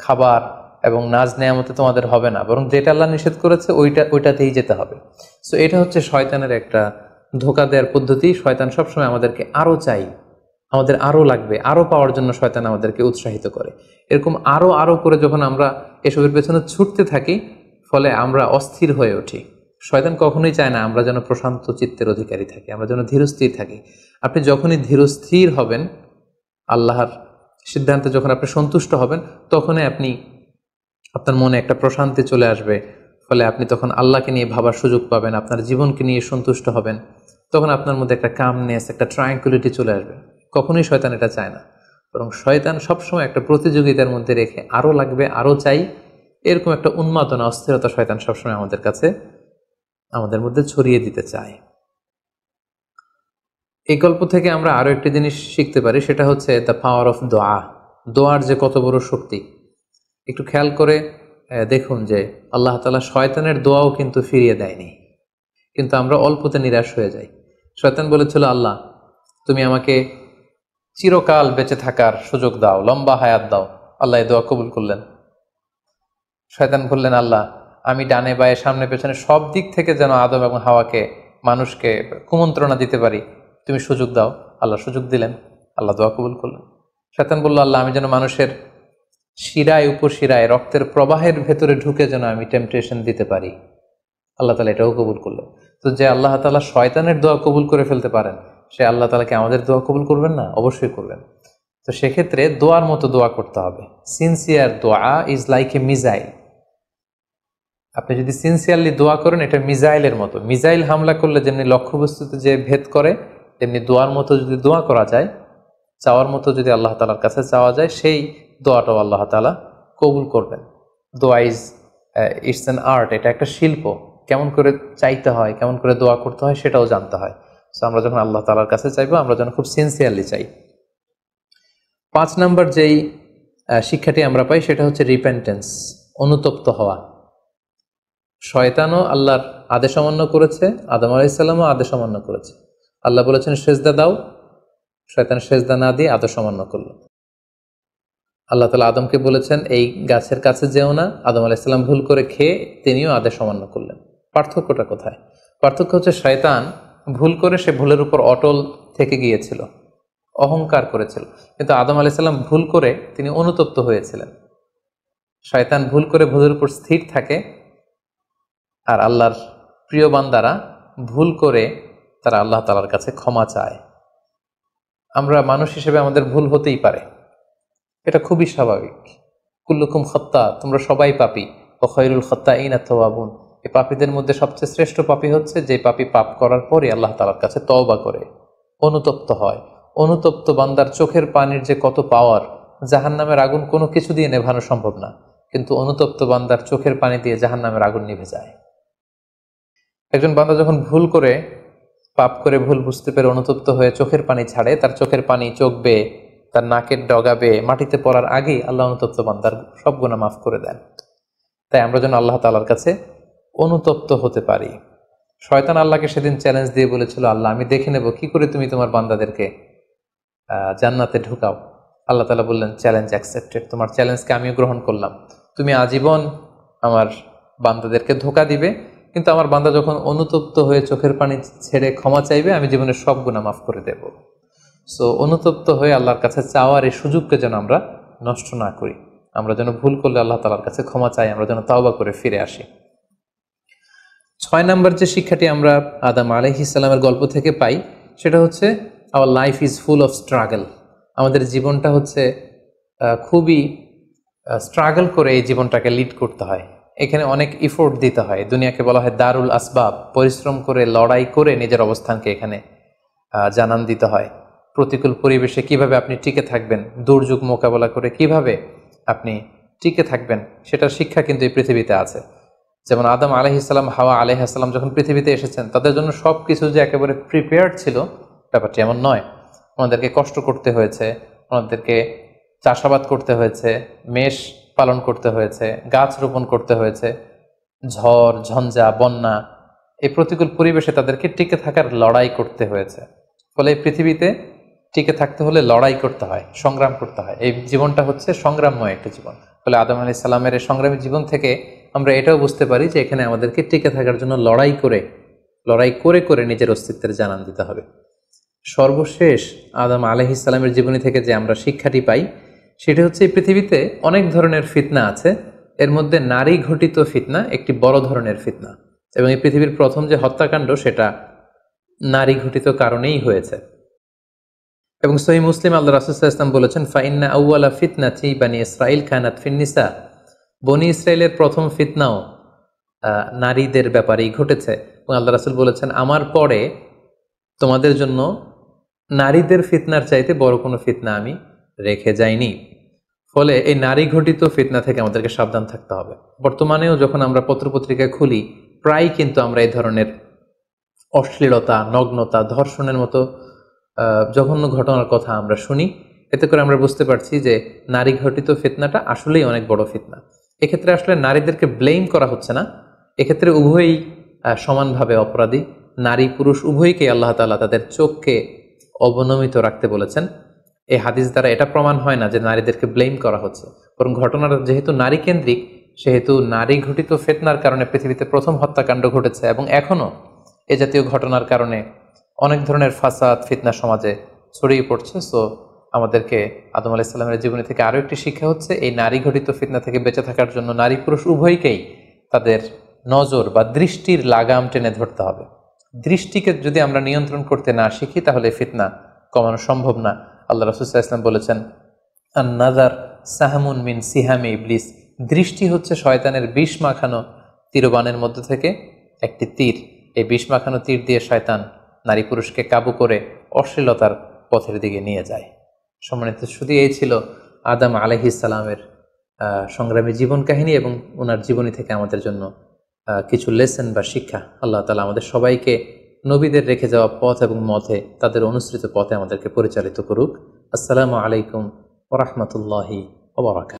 Speaker 1: খাবার এবং নাজ নেয়ামতে তোমাদের হবে না, বরং যেটা আল্লাহ নিষেধ করেছে ওইটাতেই যেতে হবে। সো এটা হচ্ছে শয়তানের একটা ধোঁকা দেওয়ার পদ্ধতি। শয়তান সবসময় আমাদেরকে আরও চাই, আমাদের আরও লাগবে, আরও পাওয়ার জন্য শয়তান আমাদেরকে উৎসাহিত করে। এরকম আরও আরও করে যখন আমরা এসবের পেছনে ছুটতে থাকি, ফলে আমরা অস্থির হয়ে উঠি। শয়তান কখনোই চায় না আমরা যেন প্রশান্ত চিত্তের অধিকারী থাকি, আমরা যেন ধীরস্থির থাকি। আপনি যখনই ধীরস্থির হবেন, আল্লাহর সিদ্ধান্তে যখন আপনি সন্তুষ্ট হবেন, তখনই আপনার মনে একটা প্রশান্তি চলে আসবে। ফলে আপনি তখন আল্লাহকে নিয়ে ভাবার সুযোগ পাবেন, আপনার জীবনকে নিয়ে সন্তুষ্ট হবেন। তখন আপনার মধ্যে একটা কামনেস, একটা ট্রাঙ্কুইলিটি চলে আসবে। কখনোই শয়তান এটা চায় না, বরং শয়তান সবসময় একটা প্রতিযোগিতার মধ্যে রেখে আরও লাগবে, আরও চাই, এরকম একটা উন্মাদনা, অস্থিরতা শয়তান সবসময় আমাদের মধ্যে ছড়িয়ে দিতে চায়। এই গল্প থেকে আমরা আরও একটি জিনিস শিখতে পারি, সেটা হচ্ছে দ্য পাওয়ার অফ দোয়া। দোয়ার যে কত বড় শক্তি। একটু খেয়াল করে দেখুন যে আল্লাহ তাআলা শয়তানের দোয়াও কিন্তু ফিরিয়ে দেয়নি, কিন্তু আমরা অল্পতে নিরাশ হয়ে যাই। শয়তান বলেছিল, আল্লাহ তুমি আমাকে চিরকাল বেঁচে থাকার সুযোগ দাও, লম্বা হায়াত দাও। আল্লাহ এই দোয়া কবুল করলেন। শয়তান বললেন, আল্লাহ আমি ডানে বায়ে সামনে পেছনে সব দিক থেকে যেন আদম এবং হাওয়াকে, মানুষকে কুমন্ত্রণা দিতে পারি, তুমি সুযোগ দাও। আল্লাহ সুযোগ দিলেন, আল্লাহ দোয়া কবুল করলেন। শয়তান বলল, আল্লাহ আমি যেন মানুষের শিরায় উপশিরায় রক্তের প্রবাহের ভেতরে ঢুকে যেন আমি টেম্পটেশন দিতে পারি। আল্লাহ তাআলা এটাও কবুল করলেন। তো যে আল্লাহ তাআলা শয়তানের দোয়া কবুল করে ফেলতে পারেন, সে আল্লাহ তাআলাকে আমাদের দোয়া কবুল করবেন না? অবশ্যই করবেন। তো সেক্ষেত্রে দোয়ার মতো দোয়া করতে হবে। সিনসিয়ার দোয়া ইজ লাইক এ মিজাইল। আপনি যদি সিনসিয়ারলি দোয়া করেন, এটা মিজাইলের মতো। মিজাইল হামলা করলে যেমনি লক্ষ্যবস্তুতে যে ভেদ করে, তেমনি দোয়ার মতো যদি দোয়া করা যায়, চাওয়ার মতো যদি আল্লাহ তাআলার কাছে চাওয়া যায়, সেই দোয়াটাও আল্লাহ তাআলা কবুল করবেন। দোয়া ইটস অ্যান আর্ট, এটা একটা শিল্প। কেমন করে চাইতে হয়, কেমন করে দোয়া করতে হয়, সেটাও জানতে হয়। সো আমরা যখন আল্লাহ তাআলার কাছে চাইবো, আমরা যেন খুব সিনসিয়ারলি চাই। 5 নম্বর যেই শিক্ষাটি আমরা পাই, সেটা হচ্ছে রিপেন্টেন্স, অনুতপ্ত হওয়া। শয়তানও আল্লাহর আদেশ অমান্য করেছে, আদম আলাইহিস সালামও আদেশ অমান্য করেছে। আল্লাহ বলেছেন সেজদা দাও, শয়তান সেজদা না দিয়ে আদেশ অমান্য করলো। আল্লাহ তাআলা আদমকে বলেছেন এই গাছের কাছে যেও না, আদম আলাইহিস সালাম ভুল করে খেয়ে তিনিও আদেশ অমান্য করলেন। পার্থক্যটা কোথায়? পার্থক্য হচ্ছে শয়তান ভুল করে সে ভুলের উপর অটল থেকে গিয়েছিল, অহংকার করেছিল। কিন্তু আদম আলাইহিস সালাম ভুল করে তিনি অনুতপ্ত হয়েছিলেন। শয়তান ভুল করে ভুলের উপর স্থির থাকে, আর আল্লাহর প্রিয় বান্দারা ভুল করে তারা আল্লাহ তাআলার কাছে ক্ষমা চায়। আমরা মানুষ হিসেবে আমাদের ভুল হতেই পারে, এটা খুবই স্বাভাবিক। কুল্লুকুম খাত্তা, তোমরা সবাই পাপী, ওয়া খায়রুল খাত্তাইনা তাওয়াবুন। এই পাপীদের মধ্যে সবচেয়ে শ্রেষ্ঠ পাপী হচ্ছে যে পাপী পাপ করার পরে আল্লাহ তাআলার কাছে তওবা করে, অনুতপ্ত হয়। অনুতপ্ত বান্দার চোখের পানির যে কত পাওয়ার, জাহান্নামের আগুন কোনো কিছু দিয়ে নেভানো সম্ভব না, কিন্তু অনুতপ্ত বান্দার চোখের পানি দিয়ে জাহান্নামের আগুন নিভে যায়। একজন বান্দা যখন ভুল করে, পাপ করে, ভুল বুঝতে পেরে অনুতপ্ত হয়ে চোখের পানি ছাড়ে, তার চোখের পানি চোখ বেয়ে, তার নাকের ডগা বেয়ে মাটিতে পড়ার আগেই আল্লাহ অনুতপ্ত বান্দার সব গুনাহ মাফ করে দেন। তাই আমরা যেন আল্লাহ তাআলার কাছে অনুতপ্ত হতে পারি। শয়তান আল্লাহকে সেদিন চ্যালেঞ্জ দিয়ে বলেছিল, আল্লাহ আমি দেখে নেব কি করে তুমি তোমার বান্দাদেরকে জান্নাতে ঢুকাও। আল্লাহ তাআলা বললেন, চ্যালেঞ্জ অ্যাকসেপ্টেড, তোমার চ্যালেঞ্জকে আমিও গ্রহণ করলাম। তুমি আজীবন আমার বান্দাদেরকে ধোঁকা দিবে, কিন্তু আমার বান্দা যখন অনুতপ্ত হয়ে চোখের পানি ছেড়ে ক্ষমা চাইবে, আমি জীবনের সব গুনাহ মাফ করে দেব। সো অনুতপ্ত হয়ে আল্লাহর কাছে চাওয়ার এই সুযোগকে যেন আমরা নষ্ট না করি। আমরা যেন ভুল করলে আল্লাহ তাআলার কাছে ক্ষমা চাই, আমরা যেন তাওবা করে ফিরে আসি। 6 নম্বর যে শিক্ষাটি আমরা আদম আলাইহিস সালামের গল্প থেকে পাই, সেটা হচ্ছে our life is full of struggle. আমাদের জীবনটা হচ্ছে খুবই স্ট্রাগল করে এই জীবনটাকে লিড করতে হয়। এখানে অনেক ইফোর্ট দিতে হয়। দুনিয়াকে বলা হয় দারুল আসবাব, পরিশ্রম করে, লড়াই করে নিজের অবস্থানকে এখানে জানান দিতে হয়। প্রতিকূল পরিবেশে কিভাবে আপনি টিকে থাকবেন, দুর্যোগ মোকাবেলা করে কিভাবে আপনি টিকে থাকবেন, সেটার শিক্ষা কিন্তু এই পৃথিবীতে আছে। যেমন আদম আলাইহিসসালাম, হাওয়া আলাইহিসসালাম যখন পৃথিবীতে এসেছেন, তাদের জন্য সব কিছু যে একেবারে প্রিপেয়ার্ড ছিল ব্যাপারটি এমন নয়। ওনাদেরকে কষ্ট করতে হয়েছে, ওনাদেরকে চাষাবাদ করতে হয়েছে, মেষ পালন করতে হয়েছে, গাছ রোপণ করতে হয়েছে, ঝড় ঝঞ্ঝা বন্যা এই প্রতিকূল পরিবেশে তাদেরকে টিকে থাকার লড়াই করতে হয়েছে। ফলে এই পৃথিবীতে টিকে থাকতে হলে লড়াই করতে হয়, সংগ্রাম করতে হয়। এই জীবনটা হচ্ছে সংগ্রামময় একটা জীবন। ফলে আদম আলাইহিস সালামের এই সংগ্রামী জীবন থেকে আমরা এটাও বুঝতে পারি যে এখানে আমাদেরকে টিকে থাকার জন্য লড়াই করে করে নিজের অস্তিত্বের জানান দিতে হবে। সর্বশেষ আদম আলাইহিস সালামের জীবনী থেকে যে আমরা শিক্ষাটি পাই সেটি হচ্ছে, এই পৃথিবীতে অনেক ধরনের ফিতনা আছে, এর মধ্যে নারী ঘটিত ফিতনা একটি বড় ধরনের ফিতনা, এবং এই পৃথিবীর প্রথম যে হত্যাকাণ্ড সেটা নারী ঘটিত কারণেই হয়েছে। এবং সহিহ মুসলিম আল্লাহ রাসূল সাল্লাল্লাহু আলাইহি ওয়াসাল্লাম বলেছেন, ফাইন্না আউওয়ালা ফিতনাতি বানি ইসরাঈল কানাত ফিন নিসা, বনি ইসরায়েলের প্রথম ফিতনাও নারীদের ব্যাপারেই ঘটেছে। এবং আল্লাহ রাসূল বলেছেন, আমার পরে তোমাদের জন্য নারীদের ফিতনার চাইতে বড় কোনো ফিতনা আমি রেখে যাইনি। ফলে এই নারী ঘটিত ফিতনা থেকে আমাদেরকে সাবধান থাকতে হবে। বর্তমানেও যখন আমরা পত্রপত্রিকা খুলি, প্রায় কিন্তু আমরা এই ধরনের অশ্লীলতা, নগ্নতা, ধর্ষণের মতো জঘন্য ঘটনার কথা আমরা শুনি। এতে করে আমরা বুঝতে পারছি যে নারী ঘটিত ফিতনাটা আসলেই অনেক বড় ফিতনা। এক্ষেত্রে আসলে নারীদেরকে ব্লেম করা হচ্ছে না, এক্ষেত্রে উভয়ই সমানভাবে অপরাধী। নারী পুরুষ উভয়কে আল্লাহ তাআলা তাদের চোখকে অবনমিত রাখতে বলেছেন। এই হাদিস দ্বারা এটা প্রমাণ হয় না যে নারীদেরকে ব্লেম করা হচ্ছে, বরং ঘটনাটা যেহেতু নারী কেন্দ্রিক, সেহেতু নারী ঘটিত ফিতনার কারণে পৃথিবীতে প্রথম হত্যাকাণ্ড ঘটেছে, এবং এখনও এ জাতীয় ঘটনার কারণে অনেক ধরনের ফাসাদ ফিতনা সমাজে ছড়িয়ে পড়ছে। সো আমাদেরকে আদম আলাইহিস সালামের জীবনী থেকে আরও একটি শিক্ষা হচ্ছে, এই নারী ঘটিত ফিতনা থেকে বেঁচে থাকার জন্য নারী পুরুষ উভয়কেই তাদের নজর বা দৃষ্টির লাগাম টেনে ধরতে হবে। দৃষ্টিকে যদি আমরা নিয়ন্ত্রণ করতে না শিখি, তাহলে ফিতনা কমানো সম্ভব না। আল্লাহ রাসূল সাল্লাল্লাহু আলাইহি ওয়াসাল্লাম বলেছেন, আন-নাযার সাহমুন মিন সিহামি ইবলিস, দৃষ্টি হচ্ছে শয়তানের বিষ মাখানো তীরবানের মধ্যে থেকে একটি তীর। এই বিষ মাখানো তীর দিয়ে শয়তান নারী পুরুষকে কাবু করে অশ্লীলতার পথের দিকে নিয়ে যায়। সম্মানিত শুধু এই ছিল আদম আলাইহিস সালামের সংগ্রামী জীবন কাহিনী এবং ওনার জীবনী থেকে আমাদের জন্য কিছু লেসন বা শিক্ষা। আল্লাহ তাআলা আমাদের সবাইকে নবীদের রেখে যাওয়া পথ এবং মতে, তাদের অনুসৃত পথে আমাদেরকে পরিচালিত করুক। আসসালামু আলাইকুম ওয়া রাহমাতুল্লাহি ওয়া বারাকাতুহু।